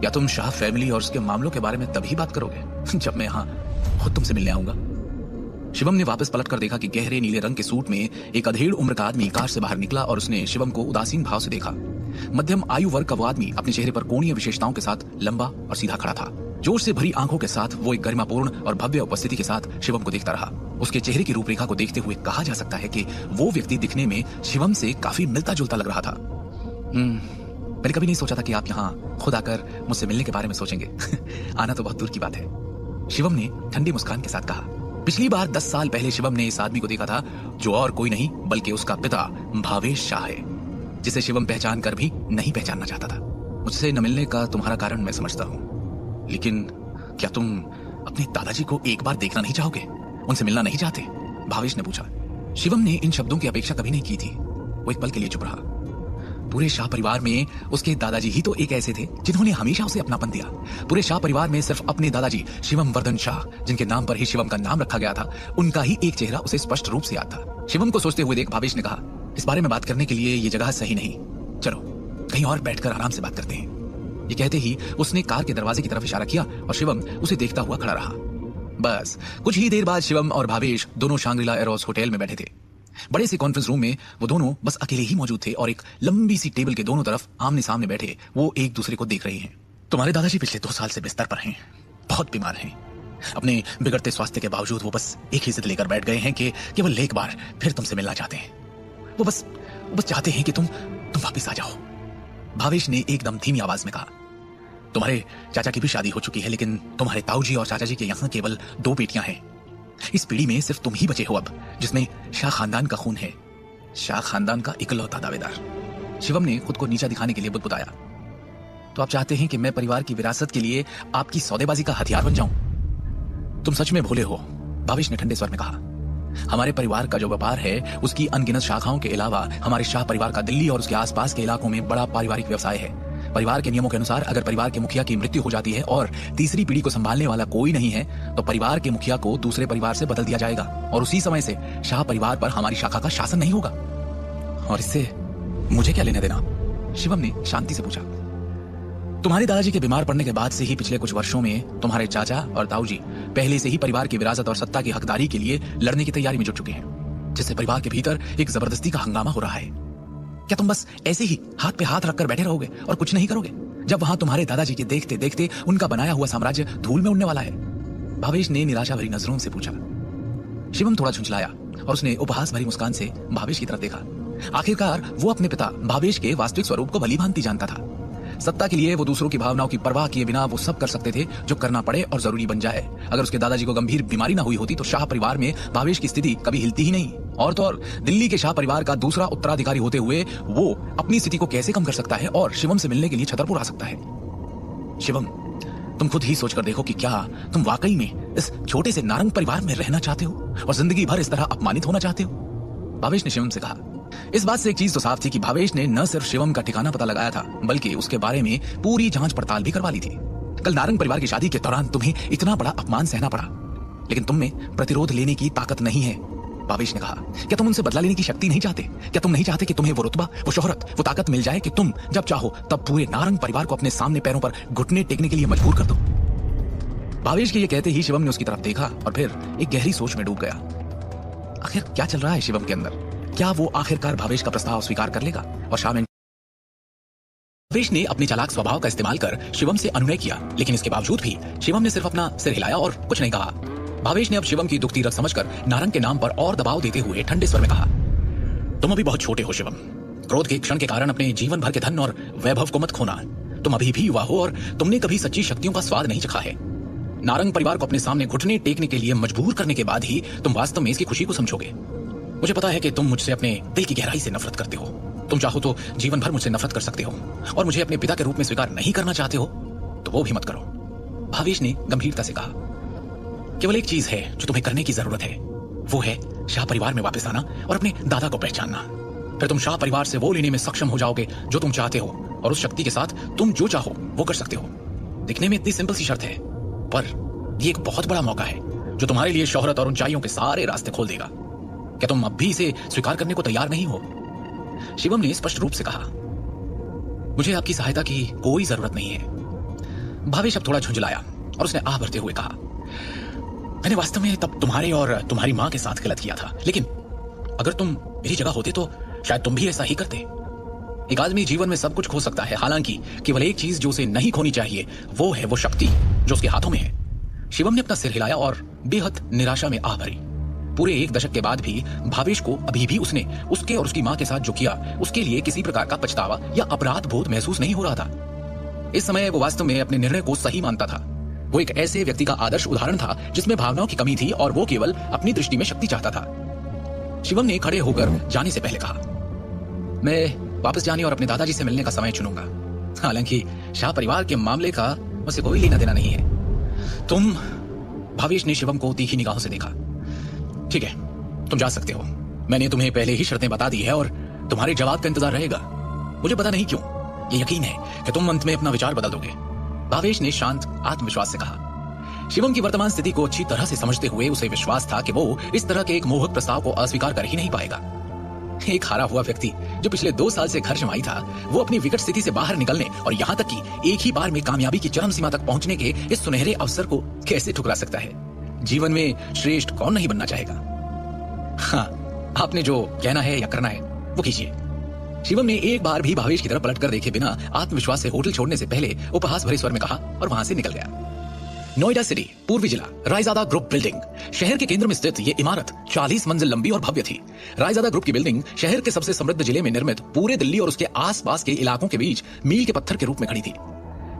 या तुम शाह फैमिली और उसके मामलों के बारे में तभी बात करोगे जब मैं यहाँ खुद तुमसे मिलने आऊंगा। शिवम ने वापस पलट कर देखा कि गहरे नीले रंग के सूट में एक अधेड़ उम्र का आदमी कार से बाहर निकला और उसने शिवम को उदासीन भाव से देखा। मध्यम आयु वर्ग का वो आदमी अपने चेहरे पर कोणीय विशेषताओं के साथ लंबा और सीधा खड़ा था। जोश से भरी आंखों के साथ वो एक गरिमापूर्ण और भव्य उपस्थिति के साथ शिवम को देखता रहा। उसके चेहरे की रूपरेखा को देखते हुए कहा जा सकता है कि वो व्यक्ति दिखने में शिवम से काफी मिलता जुलता लग रहा था। मैंने कभी नहीं सोचा था कि आप यहाँ खुद आकर मुझसे मिलने के बारे में सोचेंगे। आना तो बहुत दूर की बात है, शिवम ने ठंडी मुस्कान के साथ कहा। पिछली बार 10 साल पहले शिवम ने इस आदमी को देखा था जो और कोई नहीं बल्कि उसका पिता भावेश शाह है, जिसे शिवम पहचान कर भी नहीं पहचानना चाहता था। मुझसे न मिलने का तुम्हारा कारण मैं समझता हूँ, लेकिन क्या तुम अपने दादाजी को एक बार देखना नहीं चाहोगे? उनसे मिलना नहीं चाहते? भावेश ने पूछा। शिवम ने इन शब्दों की अपेक्षा कभी नहीं की थी। वो एक पल के लिए चुप रहा। पूरे शाह परिवार में उसके दादाजी ही तो एक ऐसे थे जिन्होंने हमेशा उसे अपनापन दिया। पूरे शाह परिवार में सिर्फ अपने दादाजी शिवम वर्धन शाह, जिनके नाम पर ही शिवम का नाम रखा गया था, उनका ही एक चेहरा उसे स्पष्ट रूप से याद था। शिवम को सोचते हुए देख भावेश ने कहा, इस बारे में बात करने के लिए ये जगह सही नहीं, चलो कहीं और बैठकर आराम से बात करते हैं। ये कहते ही उसने कार के दरवाजे की तरफ इशारा किया और शिवम उसे देखता हुआ खड़ा रहा। बस कुछ ही देर बाद शिवम और भावेश दोनों शांग्रीला एरोस होटल में बैठे थे। बड़े से कॉन्फ्रेंस रूम में वो दोनों बस अकेले ही मौजूद थे और एक लंबी सी टेबल के दोनों तरफ आमने सामने बैठे वो एक दूसरे को देख रहे हैं। तुम्हारे दादाजी पिछले 2 साल से बिस्तर पर हैं, बहुत बीमार हैं। अपने बिगड़ते स्वास्थ्य के बावजूद वो बस एक ही जिद लेकर बैठ गए हैं कि केवल एक बार फिर तुमसे मिलना चाहते हैं। वो बस चाहते हैं कि तुम वापस आ जाओ। भावेश ने एकदम धीमी आवाज में कहा, तुम्हारे चाचा की भी शादी हो चुकी है, लेकिन तुम्हारे ताऊजी और चाचा जी के यहाँ केवल 2 बेटियां हैं। इस पीढ़ी में सिर्फ तुम ही बचे हो अब, जिसमें शाह खानदान का खून है, शाह खानदान का इकलौता दावेदार। शिवम ने खुद को नीचा दिखाने के लिए बुदबुदाया, तो आप चाहते हैं कि मैं परिवार की विरासत के लिए आपकी सौदेबाजी का हथियार बन जाऊं? तुम सच में भोले हो, भावेश ने ठंडे स्वर में कहा। हमारे परिवार का जो व्यापार है उसकी अनगिनत शाखाओं के अलावा हमारे शाह परिवार का दिल्ली और उसके आसपास के इलाकों में बड़ा पारिवारिक व्यवसाय है। परिवार के नियमों के अनुसार अगर परिवार के मुखिया की मृत्यु हो जाती है और तीसरी पीढ़ी को संभालने वाला कोई नहीं है, तो परिवार के मुखिया को दूसरे परिवार से बदल दिया जाएगा और उसी समय से शाह परिवार पर हमारी शाखा का शासन नहीं होगा। और इससे मुझे क्या लेना देना? शिवम ने शांति से पूछा। तुम्हारे दादाजी के बीमार पड़ने के बाद से ही पिछले कुछ वर्षों में तुम्हारे चाचा और ताऊजी पहले से ही परिवार की विरासत और सत्ता की हकदारी के लिए लड़ने की तैयारी में जुट चुके हैं, जिससे परिवार के भीतर एक जबरदस्ती का हंगामा हो रहा है। क्या तुम बस ऐसे ही हाथ पे हाथ रखकर बैठे रहोगे और कुछ नहीं करोगे, जब वहां तुम्हारे दादाजी के देखते देखते उनका बनाया हुआ साम्राज्य धूल में उड़ने वाला है? भावेश ने निराशा भरी नजरों से पूछा। शिवम थोड़ा झुंझलाया और उसने उपहास भरी मुस्कान से भावेश की तरफ देखा। आखिरकार वो अपने पिता भावेश के वास्तविक स्वरूप को भली भांति जानता था। सत्ता के लिए वो दूसरों की भावनाओं की परवाह किए बिना वो सब कर सकते थे जो करना पड़े और जरूरी बन जाए। अगर उसके दादाजी को गंभीर बीमारी ना हुई होती तो शाह परिवार में भावेश की स्थिति कभी हिलती ही नहीं। और तो और दिल्ली के शाह परिवार का दूसरा उत्तराधिकारी होते हुए वो अपनी स्थिति को कैसे कम कर सकता है और शिवम से मिलने के लिए छतरपुर आ सकता है? शिवम, तुम खुद ही सोचकर देखो कि क्या तुम वाकई में इस छोटे से नारंग परिवार में रहना चाहते हो और जिंदगी भर इस तरह अपमानित होना चाहते हो? भावेश ने शिवम से कहा। इस बात से एक चीज तो साफ थी कि भावेश ने न सिर्फ शिवम का ठिकाना पता लगाया था, बल्कि उसके बारे में पूरी जांच पड़ताल भी करवा ली थी। कल नारंग परिवार की शादी के दौरान तुम्हें इतना बड़ा अपमान सहना पड़ा, लेकिन तुम में प्रतिरोध लेने की ताकत नहीं है। भावेश ने कहा, क्या तुम उनसे बदला लेने की शक्ति नहीं चाहते? क्या तुम नहीं चाहते कि तुम्हें वो रुतबा, वो शोहरत, वो ताकत मिल जाए कि तुम जब चाहो तब पूरे नारंग परिवार को अपने सामने पैरों पर घुटने टेकने के लिए मजबूर कर दो? भावेश के ये कहते ही शिवम ने उसकी तरफ देखा और फिर एक गहरी सोच में डूब गया। आखिर क्या चल रहा है शिवम के अंदर? क्या वो आखिरकार भावेश का प्रस्ताव स्वीकार कर लेगा और शाम? भावेश ने अपने चालाक स्वभाव का इस्तेमाल कर शिवम से अनुनय किया, लेकिन इसके बावजूद भी शिवम ने सिर्फ अपना सिर हिलाया और कुछ नहीं कहा। भावेश ने अब शिवम की दुखती रग समझकर नारंग के नाम पर और दबाव देते हुए ठंडे स्वर में कहा, तुम अभी बहुत छोटे हो शिवम। क्रोध के क्षण के कारण अपने जीवन भर के धन और वैभव को मत खोना। तुम अभी भी युवा हो और तुमने कभी सच्ची शक्तियों का स्वाद नहीं चखा है। नारंग परिवार को अपने सामने घुटने टेकने के लिए मजबूर करने के बाद ही तुम वास्तव में इसकी खुशी को समझोगे। मुझे पता है कि तुम मुझसे अपने दिल की गहराई से नफरत करते हो। तुम चाहो तो जीवन भर मुझसे नफरत कर सकते हो और मुझे अपने पिता के रूप में स्वीकार नहीं करना चाहते हो तो वो भी मत करो। भावेश ने गंभीरता से कहा, केवल एक चीज है जो तुम्हें करने की जरूरत है, वो है शाह परिवार में वापस आना और अपने दादा को पहचानना। फिर तुम शाह परिवार से वो लेने में सक्षम हो जाओगे जो तुम चाहते हो और उस शक्ति के साथ तुम जो चाहो वो कर सकते हो। दिखने में इतनी सिंपल सी शर्त है, पर ये एक बहुत बड़ा मौका है जो तुम्हारे लिए शोहरत और ऊंचाइयों के सारे रास्ते खोल देगा। क्या तुम अब भी इसे स्वीकार करने को तैयार नहीं हो? शिवम ने स्पष्ट रूप से कहा, मुझे आपकी सहायता की कोई जरूरत नहीं है। भावेश अब थोड़ा झुंझलाया और उसने आह भरते हुए कहा, मैंने वास्तव में तब तुम्हारे और तुम्हारी मां के साथ गलत किया था, लेकिन अगर तुम मेरी जगह होते तो शायद तुम भी ऐसा ही करते। एक आदमी जीवन में सब कुछ खो सकता है, हालांकि केवल एक चीज जो उसे नहीं खोनी चाहिए वो है वो शक्ति जो उसके हाथों में है। शिवम ने अपना सिर हिलाया और बेहद निराशा में आह भरी। पूरे 1 दशक के बाद भी भावेश को अभी भी उसने उसके और उसकी मां के साथ जो किया उसके लिए किसी प्रकार का पछतावा या अपराध बोध महसूस नहीं हो रहा था। इस समय वो वास्तव में अपने निर्णय को सही मानता था। वो एक ऐसे व्यक्ति का आदर्श उदाहरण था जिसमें भावनाओं की कमी थी और वो केवल अपनी दृष्टि में शक्ति चाहता था। शिवम ने खड़े होकर जाने से पहले कहा, मैं वापस जाने और अपने दादाजी से मिलने का समय चुनूंगा। हालांकि शाह परिवार के मामले का मुझसे कोई लेना देना नहीं है। तुम, भावेश ने शिवम को तीखी निगाहों से देखा, ठीक है तुम जा सकते हो। मैंने तुम्हें पहले ही शर्तें बता दी है और तुम्हारे जवाब का इंतजार रहेगा। मुझे पता नहीं क्यों ये यकीन है कि तुम अंत में अपना विचार बदल दोगे, भावेश ने शांत आत्मविश्वास से कहा। शिवम की वर्तमान स्थिति को अच्छी तरह से समझते हुए उसे विश्वास था कि वो इस तरह के एक मोहक प्रस्ताव को अस्वीकार कर ही नहीं पाएगा। एक हारा हुआ व्यक्ति जो पिछले 2 साल से घर जमाई था, वो अपनी विकट स्थिति से बाहर निकलने और यहाँ तक कि एक ही बार में कामयाबी की चरम सीमा तक पहुंचने के इस सुनहरे अवसर को कैसे ठुकरा सकता है? जीवन में श्रेष्ठ कौन नहीं बनना चाहेगा? हाँ, आपने जो कहना है या करना है वो कीजिए। शिवम ने एक बार भी भावेश की तरफ पलटकर देखे बिना आत्मविश्वास से होटल छोड़ने से पहले उपहास भरे स्वर में कहा और वहां से निकल गया। नोएडा सिटी, पूर्वी जिला, रायजादा ग्रुप बिल्डिंग। शहर के केंद्र में स्थित ये इमारत 40 मंजिल लंबी और भव्य थी। रायजादा ग्रुप की बिल्डिंग शहर के सबसे समृद्ध जिले में निर्मित पूरे दिल्ली और उसके आसपास के इलाकों के बीच मील के पत्थर के रूप में खड़ी थी।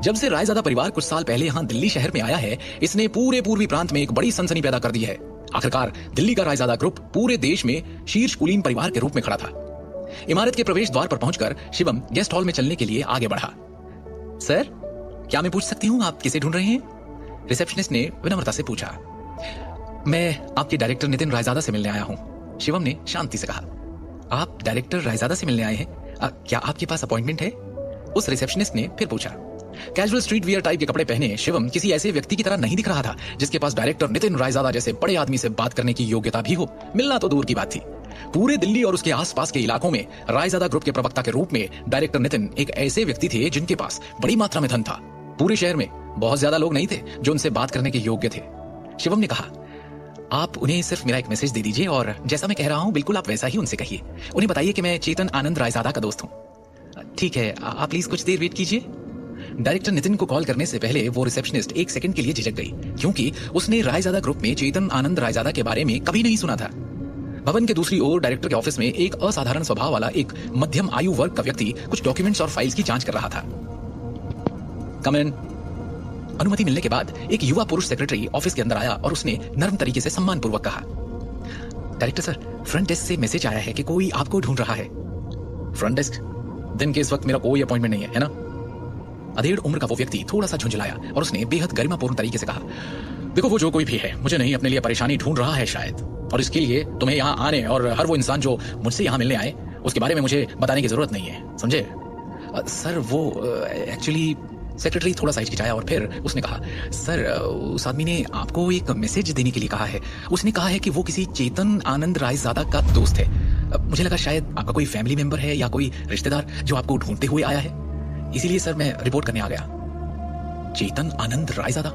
जब से रायजादा परिवार कुछ साल पहले यहाँ दिल्ली शहर में आया है, इसने पूरे पूर्वी प्रांत में एक बड़ी सनसनी पैदा कर दी है। आखिरकार दिल्ली का रायजादा ग्रुप पूरे देश में शीर्ष कुलीन परिवार के रूप में खड़ा था। इमारत के प्रवेश द्वार पर पहुंचकर शिवम गेस्ट हॉल में चलने के लिए आगे बढ़ा। सर, क्या मैं पूछ सकती हूँ आप किसे ढूंढ रहे हैं? रिसेप्शनिस्ट ने विनम्रता से पूछा। मैं आपके डायरेक्टर नितिन रायजादा से मिलने आया हूँ, शिवम ने शांति से कहा। आप डायरेक्टर रायजादा से मिलने आए हैं? क्या आपके पास अपॉइंटमेंट है? उस रिसेप्शनिस्ट ने फिर पूछा। कैजुअल स्ट्रीट वियर टाइप के कपड़े पहने शिवम किसी ऐसे व्यक्ति की तरह नहीं दिख रहा था जिसके पास डायरेक्टर नितिन रायजादा जैसे बड़े आदमी से बात करने की योग्यता भी हो। मिलना तो दूर की बात थी। पूरे दिल्ली और उसके आसपास के इलाकों में रायजादा ग्रुप के प्रवक्ता के रूप में डायरेक्टर नितिन एक ऐसे व्यक्ति थे जिनके पास बड़ी मात्रा में धन था। पूरे शहर में बहुत ज्यादा लोग नहीं थे जो उनसे बात करने के योग्य थे। शिवम ने कहा, आप उन्हें सिर्फ मेरा एक मैसेज दे दीजिए और जैसा मैं कह रहा हूं बिल्कुल आप वैसा ही उनसे कहिए। उन्हें बताइए कि मैं चेतन आनंद रायजादा का दोस्त हूं। ठीक है, आप प्लीज कुछ देर वेट कीजिए। डायरेक्टर नितिन को कॉल करने से पहले वो रिसेप्शनिस्ट एक सेकंड के लिए झिझक गई, क्योंकि उसने रायजादा ग्रुप में चेतन आनंद रायजादा के बारे में कभी नहीं सुना था। भवन के दूसरी ओर डायरेक्टर के ऑफिस में एक असाधारण स्वभाव वाला एक मध्यम आयु वर्ग का व्यक्ति कुछ डॉक्यूमेंट्स और फाइल्स की जांच कर रहा था। कम इन। अनुमति मिलने के बाद एक युवा पुरुष सेक्रेटरी ऑफिस के अंदर आया और उसने नर्म तरीके से सम्मानपूर्वक कहा, डायरेक्टर सर, फ्रंट डेस्क से मैसेज आया है कि कोई आपको ढूंढ रहा है। Front desk? दिन के इस वक्त मेरा कोई अपॉइंटमेंट नहीं है ना? अधेड़ उम्र का वो व्यक्ति थोड़ा सा झुंझलाया और उसने बेहद गरिमापूर्ण तरीके से कहा, देखो वो जो कोई भी है, मुझे नहीं अपने लिए परेशानी ढूंढ रहा है शायद, और इसके लिए तुम्हें यहाँ आने और हर वो इंसान जो मुझसे यहाँ मिलने आए उसके बारे में मुझे बताने की जरूरत नहीं है, समझे? सर वो एक्चुअली, सेक्रेटरी थोड़ा सा हिचकिचाया और फिर उसने कहा, सर उस आदमी ने आपको एक मैसेज देने के लिए कहा है। उसने कहा है कि वो किसी चेतन आनंद रायजादा का दोस्त है। मुझे लगा शायद आपका कोई फैमिली मेंबर है या कोई रिश्तेदार जो आपको ढूंढते हुए आया है, इसीलिए सर मैं रिपोर्ट करने आ गया। चेतन आनंद रायजादा?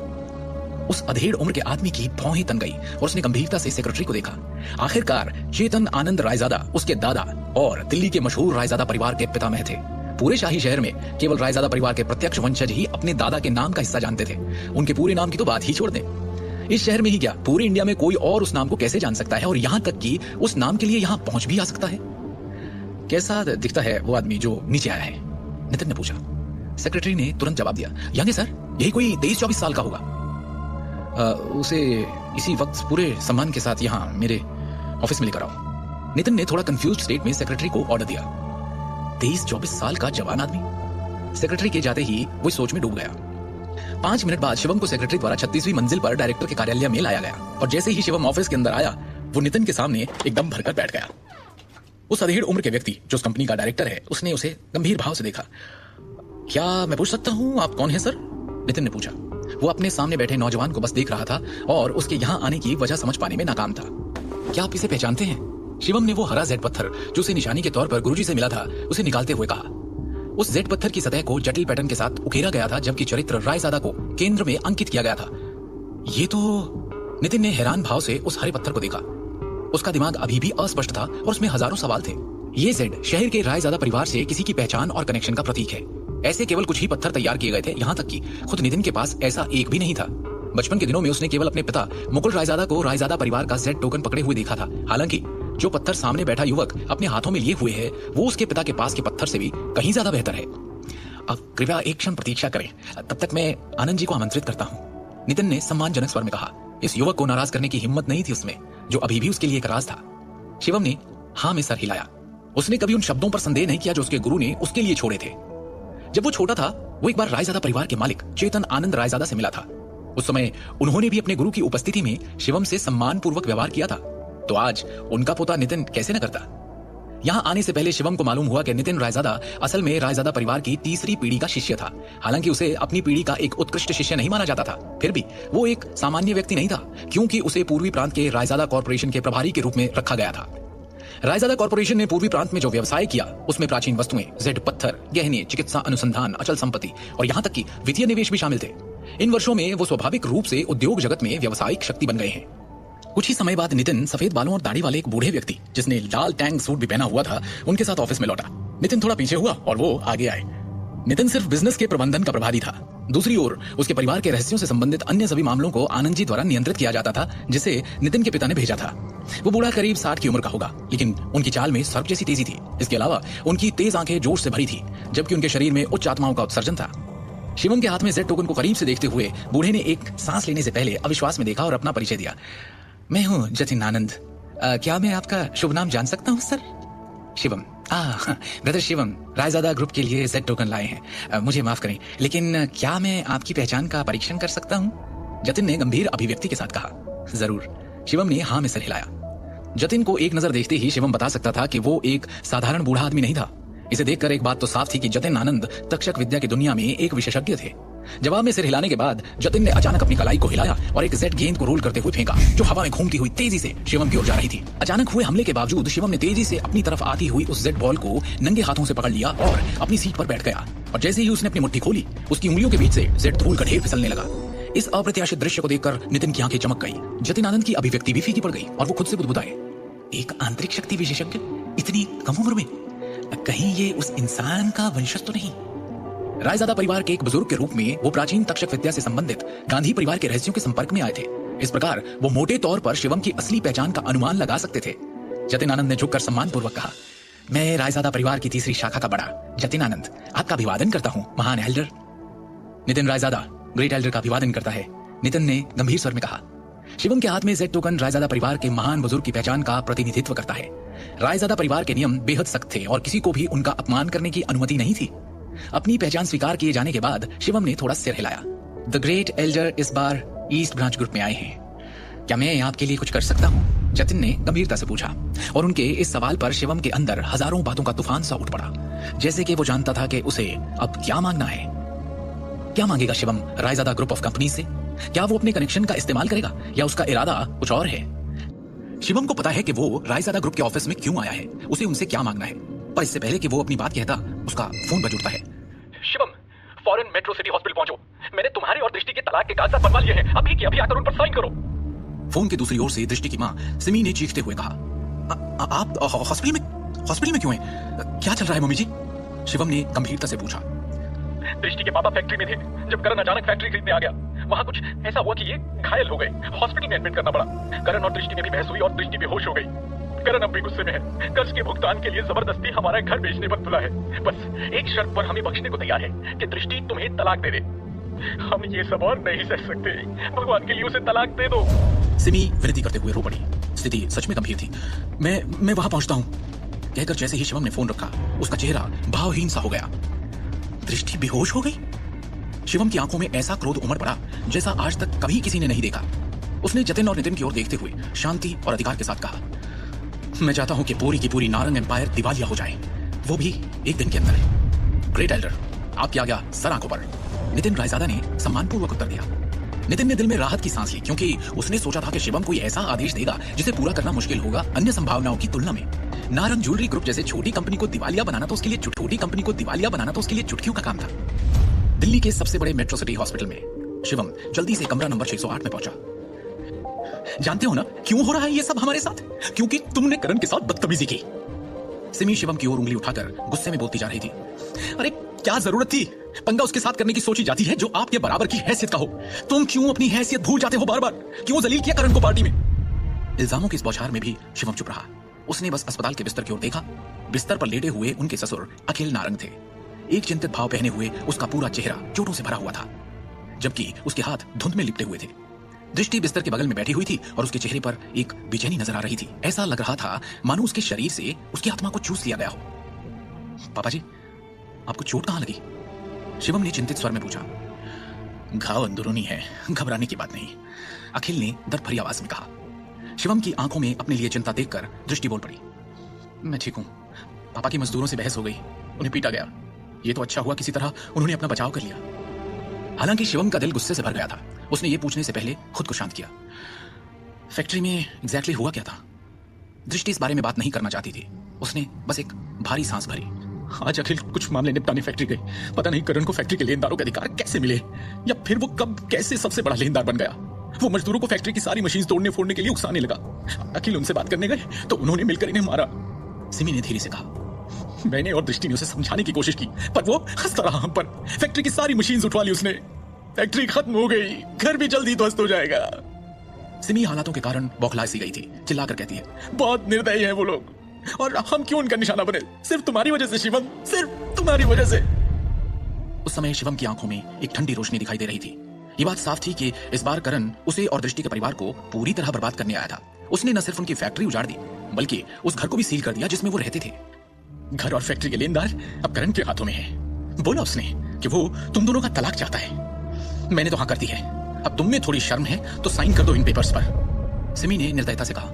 उस अधेड़ उम्र के आदमी की भौहें तन गई और उसने गंभीरता से सेक्रेटरी को देखा। आखिरकार चेतन आनंद रायजादा उसके दादा और दिल्ली के मशहूर रायजादा परिवार के पितामह थे। पूरे शाही शहर में केवल रायजादा परिवार के प्रत्यक्ष वंशज ही अपने दादा के नाम का हिस्सा जानते थे। उनके पूरे नाम की तो बात ही छोड़ दें। इस शहर में ही क्या, पूरे इंडिया में कोई और उस नाम को कैसे जान सकता है, और यहाँ तक कि उस नाम के लिए यहाँ पहुंच भी आ सकता है। कैसा दिखता है वो आदमी जो नीचे आया है? नितिन ने पूछा। सेक्रेटरी ने तुरंत जवाब दिया, यंग है सर, यही कोई 23-24 साल का होगा। उसे इसी वक्त पूरे सम्मान के साथ यहाँ मेरे ऑफिस में लेकर आओ। नितिन ने थोड़ा कंफ्यूज्ड स्टेट में सेक्रेटरी को ऑर्डर दिया। 23-24 साल का जवान आदमी? सेक्रेटरी के जाते ही वो सोच में डूब गया। 5 मिनट बाद शिवम को सेक्रेटरी द्वारा 36वीं मंजिल पर डायरेक्टर के कार्यालय में लाया गया, और जैसे ही शिवम ऑफिस के अंदर आया वो नितिन के सामने एकदम भरकर बैठ गया। उस अधेड़ उम्र के व्यक्ति जो उस कंपनी का डायरेक्टर है, उसने उसे गंभीर भाव से देखा। क्या मैं पूछ सकता हूँ आप कौन है सर? नितिन ने पूछा। वो अपने सामने बैठे नौजवान को बस देख रहा था और उसके यहाँ आने की वजह समझ पाने में नाकाम था। क्या आप इसे पहचानते हैं? शिवम ने वो हरा जेड पत्थर जो उसे निशानी के तौर पर गुरुजी से मिला था उसे निकालते हुए कहा। उस जेड पत्थर की सतह को जटिल पैटर्न के साथ उकेरा गया था, जबकि चरित्र रायजादा को केंद्र में अंकित किया गया था। ये तो, नितिन ने हैरान भाव से उस हरे पत्थर को देखा। उसका दिमाग अभी भी अस्पष्ट था और उसमें हजारों सवाल थे। ये जेड शहर के रायजादा परिवार से किसी की पहचान और कनेक्शन का प्रतीक है। ऐसे केवल कुछ ही पत्थर तैयार किए गए थे, यहाँ तक कि खुद नितिन के पास ऐसा एक भी नहीं था। बचपन के दिनों में उसने केवल अपने पिता मुकुल रायजादा को रायजादा परिवार का जेड टोकन पकड़े हुए देखा था। हालांकि जो पत्थर सामने बैठा युवक अपने हाथों में लिए हुए है वो उसके पिता के पास के पत्थर से भी कहीं ज्यादा बेहतर है। अब कृपया एक क्षण प्रतीक्षा करें, तब तक मैं आनंद जी को आमंत्रित करता हूँ, नितिन ने सम्मानजनक स्वर में कहा। इस युवक को नाराज करने की हिम्मत नहीं थी उसमें, जो अभी भी उसके लिए एक राज था। शिवम ने हाँ में सर हिलाया। उसने कभी उन शब्दों पर संदेह नहीं किया जो उसके गुरु ने उसके लिए छोड़े थे। जब वो छोटा था वो एक बार रायजादा परिवार के मालिक चेतन आनंद रायजादा से मिला था। उस समय उन्होंने भी अपने गुरु की उपस्थिति में शिवम से सम्मानपूर्वक व्यवहार किया था, तो आज उनका पोता नितिन कैसे न करता। यहाँ आने से पहले शिवम को मालूम हुआ कि नितिन रायजादा असल में रायजादा परिवार की तीसरी पीढ़ी का शिष्य था। हालांकि उसे अपनी पीढ़ी का एक उत्कृष्ट शिष्य नहीं माना जाता था, फिर भी वो एक सामान्य व्यक्ति नहीं था, क्योंकि उसे पूर्वी प्रांत के रायजादा कॉर्पोरेशन के प्रभारी के रूप में रखा गया था। रायजादा कॉर्पोरेशन ने पूर्वी प्रांत में जो व्यवसाय किया उसमें प्राचीन वस्तुएं, जेड पत्थर, गहने, चिकित्सा अनुसंधान, अचल संपत्ति और यहाँ तक कि वित्तीय निवेश भी शामिल थे। इन वर्षों में वो स्वाभाविक रूप से उद्योग जगत में व्यावसायिक शक्ति बन गए हैं। कुछ ही समय बाद नितिन सफेद बालों और दाढ़ी वाले एक बूढ़े व्यक्ति जिसने लाल टैंक सूट भी पहना हुआ था उनके साथ ऑफिस में लौटा। नितिन थोड़ा पीछे हुआ और वो आगे आए। नितिन सिर्फ बिजनेस के प्रबंधन का प्रभारी था। दूसरी ओर उसके परिवार के रहस्यों से संबंधित अन्य सभी मामलों को आनंद जी द्वारा नियंत्रित किया जाता था, जिसे नितिन के पिता ने भेजा था। वो बूढ़ा करीब 60 की उम्र का होगा, लेकिन उनकी चाल में सर्प जैसी तेजी थी। इसके अलावा उनकी तेज आंखें जोश से भरी थी, जबकि उनके शरीर में उच्च आत्माओं का उत्सर्जन था। शिवम के हाथ में जेड टोकन को करीब से देखते हुए बूढ़े ने एक सांस लेने से पहले अविश्वास में देखा और अपना परिचय दिया। मैं हूँ जतिन आनंद। क्या मैं आपका शुभ नाम जान सकता हूँ sir? Shivam. Brother Shivam Raizada group के लिए जेड टोकन लाए हैं। मुझे माफ करें, लेकिन क्या मैं आपकी पहचान का परीक्षण कर सकता हूँ? जतिन ने गंभीर अभिव्यक्ति के साथ कहा। जरूर। शिवम ने हाँ में सर हिलाया। जतिन को एक नजर देखते ही शिवम बता सकता था कि वो एक साधारण बूढ़ा आदमी नहीं था। इसे देखकर एक बात तो साफ थी कि जतिन आनंद तक्षक विद्या की दुनिया में एक विशेषज्ञ थे। जवाब में सिर हिलाने के बाद जतिन ने अचानक अपनी कलाई को हिलाया और एक जेड गेंद को रोल करते हुए फेंका, जो हवा में घूमती हुई तेजी से शिवम की ओर जा रही थी। अचानक हुए हमले के बावजूद शिवम ने तेजी से अपनी तरफ आती हुई उस जेड बॉल को नंगे हाथों से पकड़ लिया और अपनी सीट पर बैठ गया। और जैसे ही उसने अपनी मुट्ठी खोली, उसकी उंगलियों के बीच से जेड धूल का ढेर फिसलने लगा। इस अप्रत्याशित दृश्य को देखकर नितिन की आंखें चमक गई। जतिन आनंद की अभिव्यक्ति भी फीकी पड़ गई और वो खुद से बुदबुदाए, एक आंतरिक शक्ति विशेषज्ञ इतनी कम उम्र में? कहीं ये उस इंसान का वंशज तो नहीं? रायजादा परिवार के एक बुजुर्ग के रूप में वो प्राचीन तक्षक विद्या से संबंधित गांधी परिवार के रहस्यों के संपर्क में आए थे। इस प्रकार वो मोटे तौर पर शिवम की असली पहचान का अनुमान लगा सकते थे। जतिन आनंद ने झुककर सम्मानपूर्वक कहा, मैं रायजादा परिवार की तीसरी शाखा का बड़ा जतिन आनंद आपका अभिवादन करता हूँ, महान Elder. Nitin Raizada great Elder का अभिवादन करता है, नितिन ने गंभीर स्वर में कहा। शिवम के हाथ में जेड टोकन रायजादा परिवार के महान बुजुर्ग की पहचान का प्रतिनिधित्व करता है। रायजादा परिवार के नियम बेहद सख्त थे और किसी को भी उनका अपमान करने की अनुमति नहीं थी। अपनी पहचान स्वीकार किए जाने के बाद शिवम ने थोड़ा सिर हिलाया। द ग्रेट एल्डर इस बार ईस्ट ब्रांच ग्रुप में आए हैं, क्या मैं आपके लिए कुछ कर सकता हूँ? जतिन ने गंभीरता से पूछा। और उनके इस सवाल पर शिवम के अंदर हजारों बातों का तूफान सा उठ पड़ा, जैसे कि वो जानता था कि उसे अब क्या मांगना है। क्या मांगेगा Shivam Raizada group of company से? क्या वो अपने कनेक्शन का इस्तेमाल करेगा या उसका इरादा कुछ और है? शिवम को पता है कि वो रायजादा ग्रुप के ऑफिस में क्यों आया है, उसे उनसे क्या मांगना है। पर इससे पहले कि वो अपनी बात कहता, उसका फोन बज उठता है। Shivam, foreign metro city hospital पहुंचो। मैंने तुम्हारे और दृष्टि के तलाक के कागजात बनवा लिए हैं। अभी की अभी आकर उन पर साइन करो। फोन की दूसरी ओर से दृष्टि की मां सिमी ने चीखते हुए कहा, आप हॉस्पिटल में क्यों हैं? क्या चल रहा है मम्मी जी? शिवम ने गंभीरता से पूछा। दृष्टि के पापा फैक्ट्री में थे जब करण अचानक फैक्ट्री खरीदने आ गया। वहाँ कुछ ऐसा हुआ कि ये घायल हो गए, हॉस्पिटल में एडमिट करना पड़ा। करण और दृष्टि में भी बहस हुई और दृष्टि बेहोश हो गई। करण अब भी गुस्से में है, कर्ज के भुगतान के लिए जबरदस्ती हमारा घर बेचने पर तुला है। बस एक शर्त पर हमें बख्शने को तैयार है कि दृष्टि तुम्हें तलाक दे दे। हम ये सब और नहीं सह सकते, भगवान के लिए उसे तलाक दे दो। सिमी विनती करते हुए रो पड़ी। स्थिति सच में गंभीर थी। मैं वहां पहुंचता हूं, कहकर जैसे ही शिवम ने फोन रखा, उसका चेहरा भावहीन सा हो गया। दृष्टि बेहोश हो गई। शिवम की आंखों में ऐसा क्रोध उमड़ पड़ा जैसा आज तक कभी किसी ने नहीं देखा। उसने जतिन और नितिन की ओर देखते हुए शांति और अधिकार के साथ कहा, मैं चाहता हूं कि पूरी की पूरी नारंग एम्पायर दिवालिया हो जाए, वो भी एक दिन के अंदर। ग्रेट एल्डर, आपकी आज्ञा सर आंखों पर, नितिन रायजादा ने सम्मानपूर्वक उत्तर दिया। नितिन ने दिल में राहत की सांस ली, क्योंकि उसने सोचा था कि शिवम कोई ऐसा आदेश देगा जिसे पूरा करना मुश्किल होगा अन्य संभावनाओं की तुलना में। नारंग ज्वेलरी ग्रुप जैसे छोटी कंपनी को दिवालिया बनाना तो उसके लिए चुटकियों का काम था। दिल्ली के सबसे बड़े मेट्रो सिटी हॉस्पिटल में शिवम जल्दी से कमरा नंबर 608 में पहुंचा। जानते हो ना क्यों हो रहा है ये सब हमारे साथ? क्योंकि तुमने करण के साथ बदतमीजी की। सिमी शिवम की ओर उंगली उठाकर गुस्से में बोलती जा रही थी। अरे क्या जरूरत थी? पंगा उसके साथ करने की सोची जाती है जो आपके बराबर की हैसियत का हो। तुम क्यों अपनी हैसियत भूल जाते हो बार बार? क्यों जलील किया करण को पार्टी में? इल्जामों की इस बौछार में भी शिवम चुप रहा। उसने बस अस्पताल के बिस्तर की ओर देखा। बिस्तर पर लेटे हुए उनके ससुर अखिल नारंग थे। एक चिंतित भाव पहने हुए उसका पूरा चेहरा चोटों से भरा हुआ था, जबकि उसके हाथ धुंध में लिपटे हुए थे। दृष्टि बिस्तर के बगल में बैठी हुई थी और उसके चेहरे पर एक बेचैनी नजर आ रही थी। ऐसा लग रहा था मानो उसके शरीर से उसकी आत्मा को चूस लिया गया हो। पापा जी, आपको चोट कहां लगी? शिवम ने चिंतित स्वर में पूछा। घाव अंदरूनी है, घबराने की बात नहीं, अखिल ने दर्द भरी आवाज में कहा। शिवम की आंखों में अपने लिए चिंता देखकर दृष्टि बोल पड़ी। मैं ठीक हूं, पापा की मजदूरों से बहस हो गई, उन्हें पीटा गया। ये तो अच्छा हुआ किसी तरह उन्होंने अपना बचाव कर लिया। हालांकि शिवम का दिल गुस्से से भर गया था। उसने ये पूछने से पहले खुद को शांत किया, फैक्ट्री में एग्जैक्टली हुआ क्या था? दृष्टि इस बारे में बात नहीं करना चाहती थी। उसने बस एक भारी सांस भरी। आज अखिल कुछ मामले निपटाने फैक्ट्री गए। पता नहीं करण को फैक्ट्री के लेनदारों के अधिकार कैसे मिले, या फिर वो कब कैसे सबसे बड़ा लेनदार बन गया। वो मजदूरों को फैक्ट्री की सारी मशीन तोड़ने फोड़ने के लिए उकसाने लगा। अखिल उनसे बात करने गए तो उन्होंने मिलकर इन्हें मारा। सिमी ने धीरे से कहा, मैंने और दृष्टि ने उसे समझाने की कोशिश की, पर वो हंसता रहा हम पर। फैक्ट्री की सारी मशीन उठवा ली उसने। फैक्ट्री खत्म हो गई, घर भी जल्दी ध्वस्त हो जाएगा। सिमी हालातों के कारण बौखला सी गई थी। चिल्लाकर कहती है, बहुत निर्दयी हैं वो लोग, और हम क्यों उनका निशाना बने? सिर्फ तुम्हारी वजह से शिवम, सिर्फ तुम्हारी वजह से। उस समय शिवम की आंखों में एक ठंडी रोशनी दिखाई दे रही थी। ये बात साफ थी कि इस बार करण उसे और दृष्टि के परिवार को पूरी तरह बर्बाद करने आया था। उसने न सिर्फ उनकी फैक्ट्री उजाड़ दी, बल्कि उस घर को भी सील कर दिया जिसमें वो रहते थे। घर और फैक्ट्री के लेनदार अब करण के हाथों में है। बोला उसने कि वो तुम दोनों का तलाक चाहता है। मैंने तो हाँ कर दी है। अब तुम में थोड़ी शर्म है तो साइन कर दो इन पेपर्स पर। सिमी ने निर्दयता से कहा,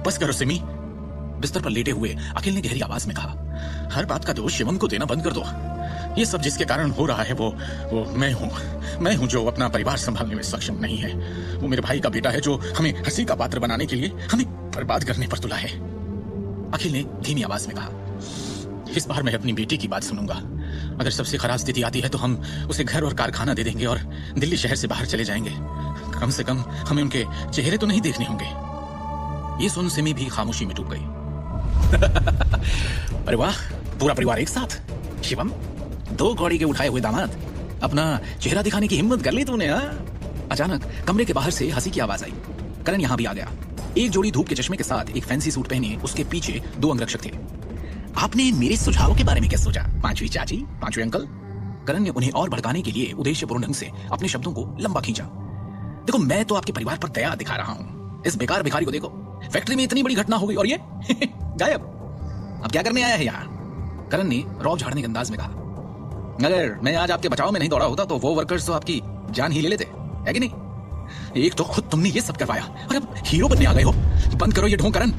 बस करो सिमी। बिस्तर पर लेटे हुए अखिल ने गहरी आवाज में कहा, हर बात का दोष शिवम को देना बंद कर दो। ये सब जिसके कारण हो रहा है वो मैं हूं जो अपना परिवार संभालने में सक्षम नहीं है। वो मेरे भाई का बेटा है जो हमें हंसी का पात्र बनाने के लिए हमें बर्बाद करने पर तुला है। अखिल ने धीमी आवाज में कहा, इस बार मैं अपनी बेटी की बात सुनूंगा। अगर सबसे खराब स्थिति आती है तो हम उसे घर और कारखाना दे देंगे और दिल्ली शहर से बाहर चले जाएंगे। कम से कम हमें उनके चेहरे तो नहीं देखने होंगे। ये सुन सिमी भी खामोशी में डूब गई। अरे वाह, पूरा परिवार एक साथ। शिवम, 2 कौड़ी के उठाए हुए दामाद, अपना चेहरा दिखाने की हिम्मत कर ली तूने, हाँ? अचानक कमरे के बाहर से हंसी की आवाज आई। करण यहाँ भी आ गया। एक जोड़ी धूप के चश्मे के साथ एक फैंसी सूट पहने उसके पीछे 2 अंगरक्षक थे। आपने मेरे सुझाव के बारे में क्या सोचा, पांचवी चाची, पांचवे अंकल? करण ने उन्हें और भड़काने के लिए उद्देश्यपूर्ण ढंग से अपने शब्दों को लंबा खींचा। देखो, मैं तो आपके परिवार पर दया दिखा रहा हूँ। इस बेकार भिखारी को देखो, फैक्ट्री में इतनी बड़ी घटना हो गई और ये गायब। अब क्या करने आया है यहाँ? करण ने रौब झाड़ने के अंदाज में कहा, अगर मैं आज आपके बचाव में नहीं दौड़ा होता तो वो वर्कर्स तो आपकी जान ही ले लेते, है कि नहीं? एक तो खुद तुमने ये सब करवाया और अब हीरो बनने आ गए हो। बंद करो ये ढोंग करण।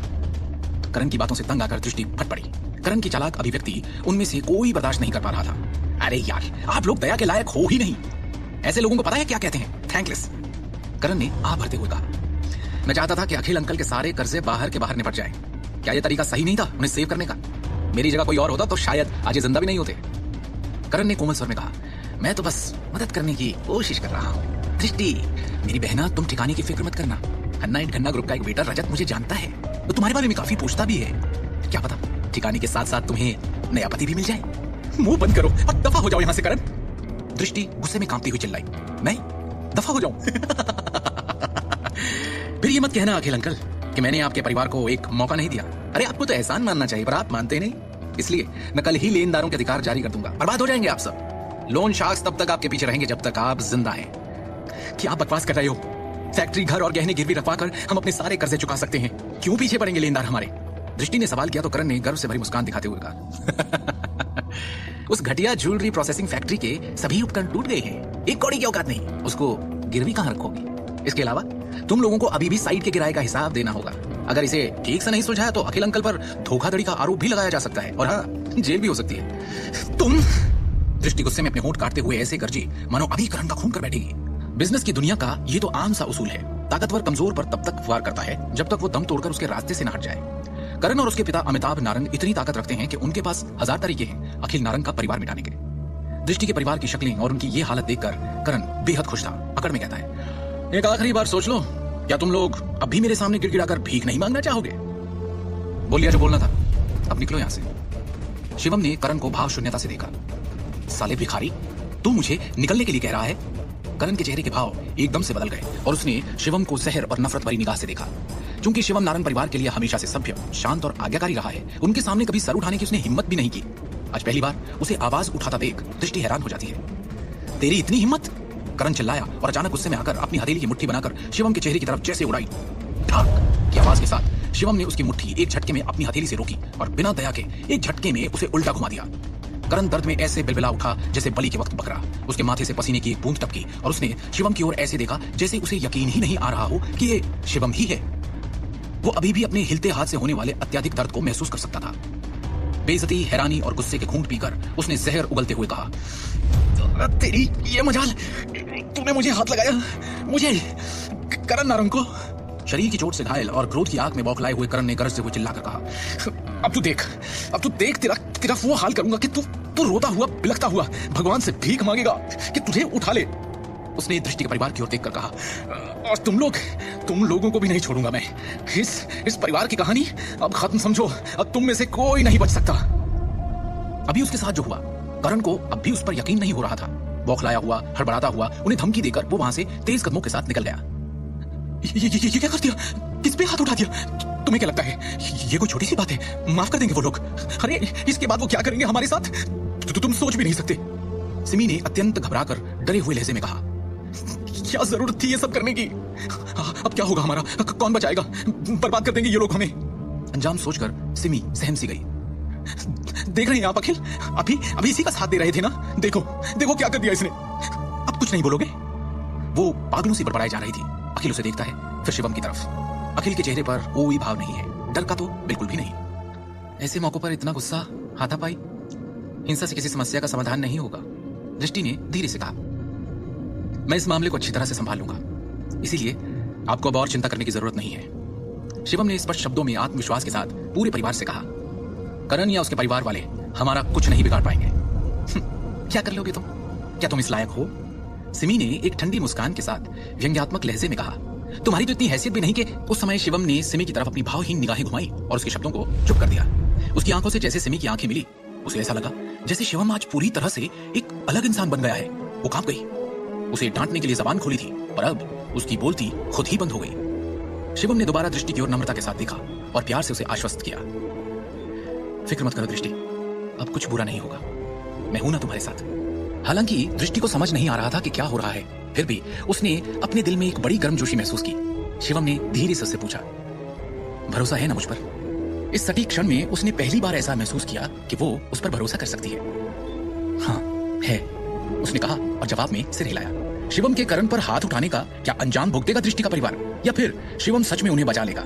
करण की बातों से तंग आकर दृष्टि फट पड़ी। करण की चालाक अभिव्यक्ति उनमें से कोई बर्दाश्त नहीं कर पा रहा था। अरे यार, आप लोग दया के लायक हो ही नहीं। ऐसे लोगों को पता है क्या कहते हैं? थैंकलेस। करण ने आ भरते हुए कहा, मैं चाहता था कि अखिल अंकल के सारे कर्जे बाहर के बाहर निपट जाए। क्या यह तरीका सही नहीं था उन्हें सेव करने का? मेरी जगह कोई और होता तो शायद आज ये जिंदा भी नहीं होते। करण ने कोमल स्वर में कहा, मैं तो बस मदद करने की कोशिश कर रहा हूँ। दृष्टि, मेरी बहना, तुम ठिकाने की फिक्र मत करना। खन्ना एंड खन्ना ग्रुप का एक बेटा रजत मुझे जानता है, वो तुम्हारे बारे में काफी पूछता भी है। क्या पता ठिकाने के साथ साथ तुम्हें नया पति भी मिल जाए। मुंह बंद करो और दफा हो जाओ यहाँ से। करण, दृष्टि गुस्से में कांपती हुई चिल्लाई, मैं दफा हो जाऊं? फिर ये मत कहना अखिल अंकल कि मैंने आपके परिवार को एक मौका नहीं दिया। अरे आपको तो एहसान मानना चाहिए, पर आप मानते नहीं। इसलिए मैं कल ही लेनदारों के अधिकार जारी कर दूंगा। बर्बाद हो जाएंगे आप सब। लोन शार्क्स तब तक आपके पीछे रहेंगे जब तक आप जिंदा हैं। क्या आप बकवास कर रहे हो? फैक्ट्री, घर और गहने गिरवी रखवा कर हम अपने सारे कर्जे चुका सकते हैं। क्यों पीछे पड़ेंगे लेनदार हमारे? दृष्टि ने सवाल किया तो करण ने गर्व से भरी मुस्कान दिखाते हुए कहा, उस घटिया ज्वेलरी प्रोसेसिंग फैक्ट्री के सभी उपकरण टूट गए हैं। 1 कौड़ी की औकात नहीं, उसको गिरवी कहां रखोगी? इसके अलावा तुम लोगों को अभी भी साइट के किराए का हिसाब देना होगा। अगर इसे ठीक से नहीं सुलझाया तो अखिल अंकल पर धोखाधड़ी का आरोप भी लगाया जा सकता है, और हाँ, जेल भी हो सकती है। तुम? दृष्टि गुस्से में अपने होंठ काटते हुए ऐसे गर्जी मानो अभी करण का खून कर बैठेगी। बिजनेस की दुनिया का ये तो आम सा उसूल है, ताकतवर कमजोर पर तब तक वार करता है जब तक वो दम तोड़कर उसके रास्ते से न हट जाए। करण और उसके पिता अमिताभ नारंग इतनी ताकत रखते हैं कि उनके पास 1000 तरीके हैं अखिल नारंग का परिवार मिटाने के। दृष्टि के परिवार की शक्लें और उनकी ये हालत देखकर करण बेहद खुश था। अकड़ में कहता है, एक आखिरी बार सोच लो, क्या तुम लोग अब भी मेरे सामने गिड़गिड़ाकर भीख नहीं मांगना चाहोगे? बोल लिया जो बोलना था, अब निकलो यहां से। शिवम ने करण को भाव शून्यता से देखा। साले भिखारी, तू मुझे निकलने के लिए कह रहा है? करण के चेहरे के भाव एकदम से बदल गए और उसने शिवम को जहर और नफरत भरी निगाह से देखा। क्योंकि शिवम नारंग परिवार के लिए हमेशा से सभ्य, शांत और आज्ञाकारी रहा है, उनके सामने कभी सर उठाने की उसने हिम्मत भी नहीं की। आज पहली बार उसे आवाज उठाता देख दृष्टि हैरान हो जाती है। तेरी इतनी हिम्मत? करण चिल्लाया और अचानक गुस्से में आकर अपनी हथेली की मुट्ठी बनाकर शिवम के चेहरे की तरफ जैसे उड़ाई। ठाक की आवाज के साथ शिवम ने उसकी मुट्ठी एक झटके में अपनी हथेली से रोकी और बिना दया के एक झटके में उसे उल्टा घुमा दिया। करण दर्द में ऐसे बिलबिला उठा जैसे बलि के वक्त बकरा। उसके माथे से पसीने की एक बूंद टपकी और उसने शिवम की ओर ऐसे देखा जैसे उसे यकीन ही नहीं आ रहा हो कि ये शिवम ही है। वो अभी भी अपने हिलते हाथ से होने वाले अत्यधिक दर्द को महसूस कर सकता था। बेइज्जती, हैरानी और गुस्से के घूंट पीकर उसने जहर उगलते हुए कहा, तेरी ये मजाल, तूने मुझे हाथ लगाया, मुझे, करण नारंग को। शरीर की चोट से घायल और क्रोध की आग में बौखलाए हुए करण ने गरजते हुए चिल्लाकर कहा, अब तू देख तेरा वो हाल करूंगा कि तू रोता हुआ बिलखता हुआ भगवान से भीख मांगेगा कि तुझे उठा ले। उसने दृष्टि के परिवार की ओर देखकर कहा, और तुम लोगों को भी नहीं छोड़ूंगा मैं। इस परिवार की कहानी अब खत्म समझो, अब तुम में से कोई नहीं बच सकता। अभी उसके साथ जो हुआ, करण को अब भी उस पर यकीन नहीं हो रहा था। बौखलाया हुआ, हड़बड़ाता हुआ, उन्हें धमकी देकर वो वहां से तेज कदमों के साथ निकल गया। ये क्या कर दिया? किस पे हाथ उठा दिया? तुम्हें क्या लगता है ये कोई छोटी सी बात है? माफ कर देंगे वो लोग। अरे इसके बाद वो क्या करेंगे हमारे साथ, तुम सोच भी नहीं सकते। सिमी ने अत्यंत घबराकर डरे हुए लहजे में कहा, क्या जरूरत थी ये सब करने की? अब क्या होगा हमारा? कौन बचाएगा? बर्बाद कर देंगे ये लोग हमें। अंजाम सोचकर सिमी सहम सी गई। देख रहे हैं आप अखिल, अभी इसी का साथ दे रहे थे ना? देखो क्या कर दिया इसने। अब कुछ नहीं बोलोगे? वो पागलों से बड़बड़ाई जा रही थी। अखिल उसे देखता है, फिर शिवम की तरफ। अखिल के चेहरे पर कोई भाव नहीं है, डर का तो बिल्कुल भी नहीं। ऐसे मौकों पर इतना गुस्सा, हाथापाई, हिंसा से किसी समस्या का समाधान नहीं होगा। दृष्टि ने धीरे से कहा, मैं इस मामले को अच्छी तरह से संभाल लूंगा, इसीलिए आपको अब और चिंता करने की जरूरत नहीं है। शिवम ने स्पष्ट शब्दों में आत्मविश्वास के साथ पूरे परिवार से कहा, करण या उसके परिवार वाले हमारा कुछ नहीं बिगाड़ पाएंगे। क्या कर लोगे तुम? क्या तुम इस लायक हो? सिमी ने एक ठंडी मुस्कान के साथ व्यंग्यात्मक लहजे में कहा, तुम्हारी तो इतनी हैसियत भी नहीं कि। उस समय शिवम ने सिमी की तरफ अपनी भावहीन निगाहें घुमाई और उसके शब्दों को चुप कर दिया। उसकी आंखों से जैसे सिमी की आंखें मिली, उसे ऐसा लगा जैसे शिवम आज पूरी तरह से एक अलग इंसान बन गया है। वो कांप गई। उसे डांटने के लिए जबान खोली थी, पर अब उसकी बोलती खुद ही बंद हो गई। शिवम ने दोबारा दृष्टि की ओर नम्रता के साथ देखा और प्यार से उसे आश्वस्त किया, फिक्र मत करो दृष्टि, अब कुछ बुरा नहीं होगा, मैं हूं ना तुम्हारे साथ। हालांकि दृष्टि को समझ नहीं आ रहा था कि क्या हो रहा है, फिर भी उसने अपने दिल में एक बड़ी गर्मजोशी महसूस की। शिवम ने धीरे से उससे पूछा, भरोसा है ना मुझ पर? इस सटीक क्षण में उसने पहली बार ऐसा महसूस किया कि वो उस पर भरोसा कर सकती है। हाँ है, उसने कहा और जवाब में सिर हिलाया। शिवम के करण पर हाथ उठाने का क्या अंजाम भुगतेगा दृष्टि का परिवार, या फिर शिवम सच में उन्हें बचा लेगा?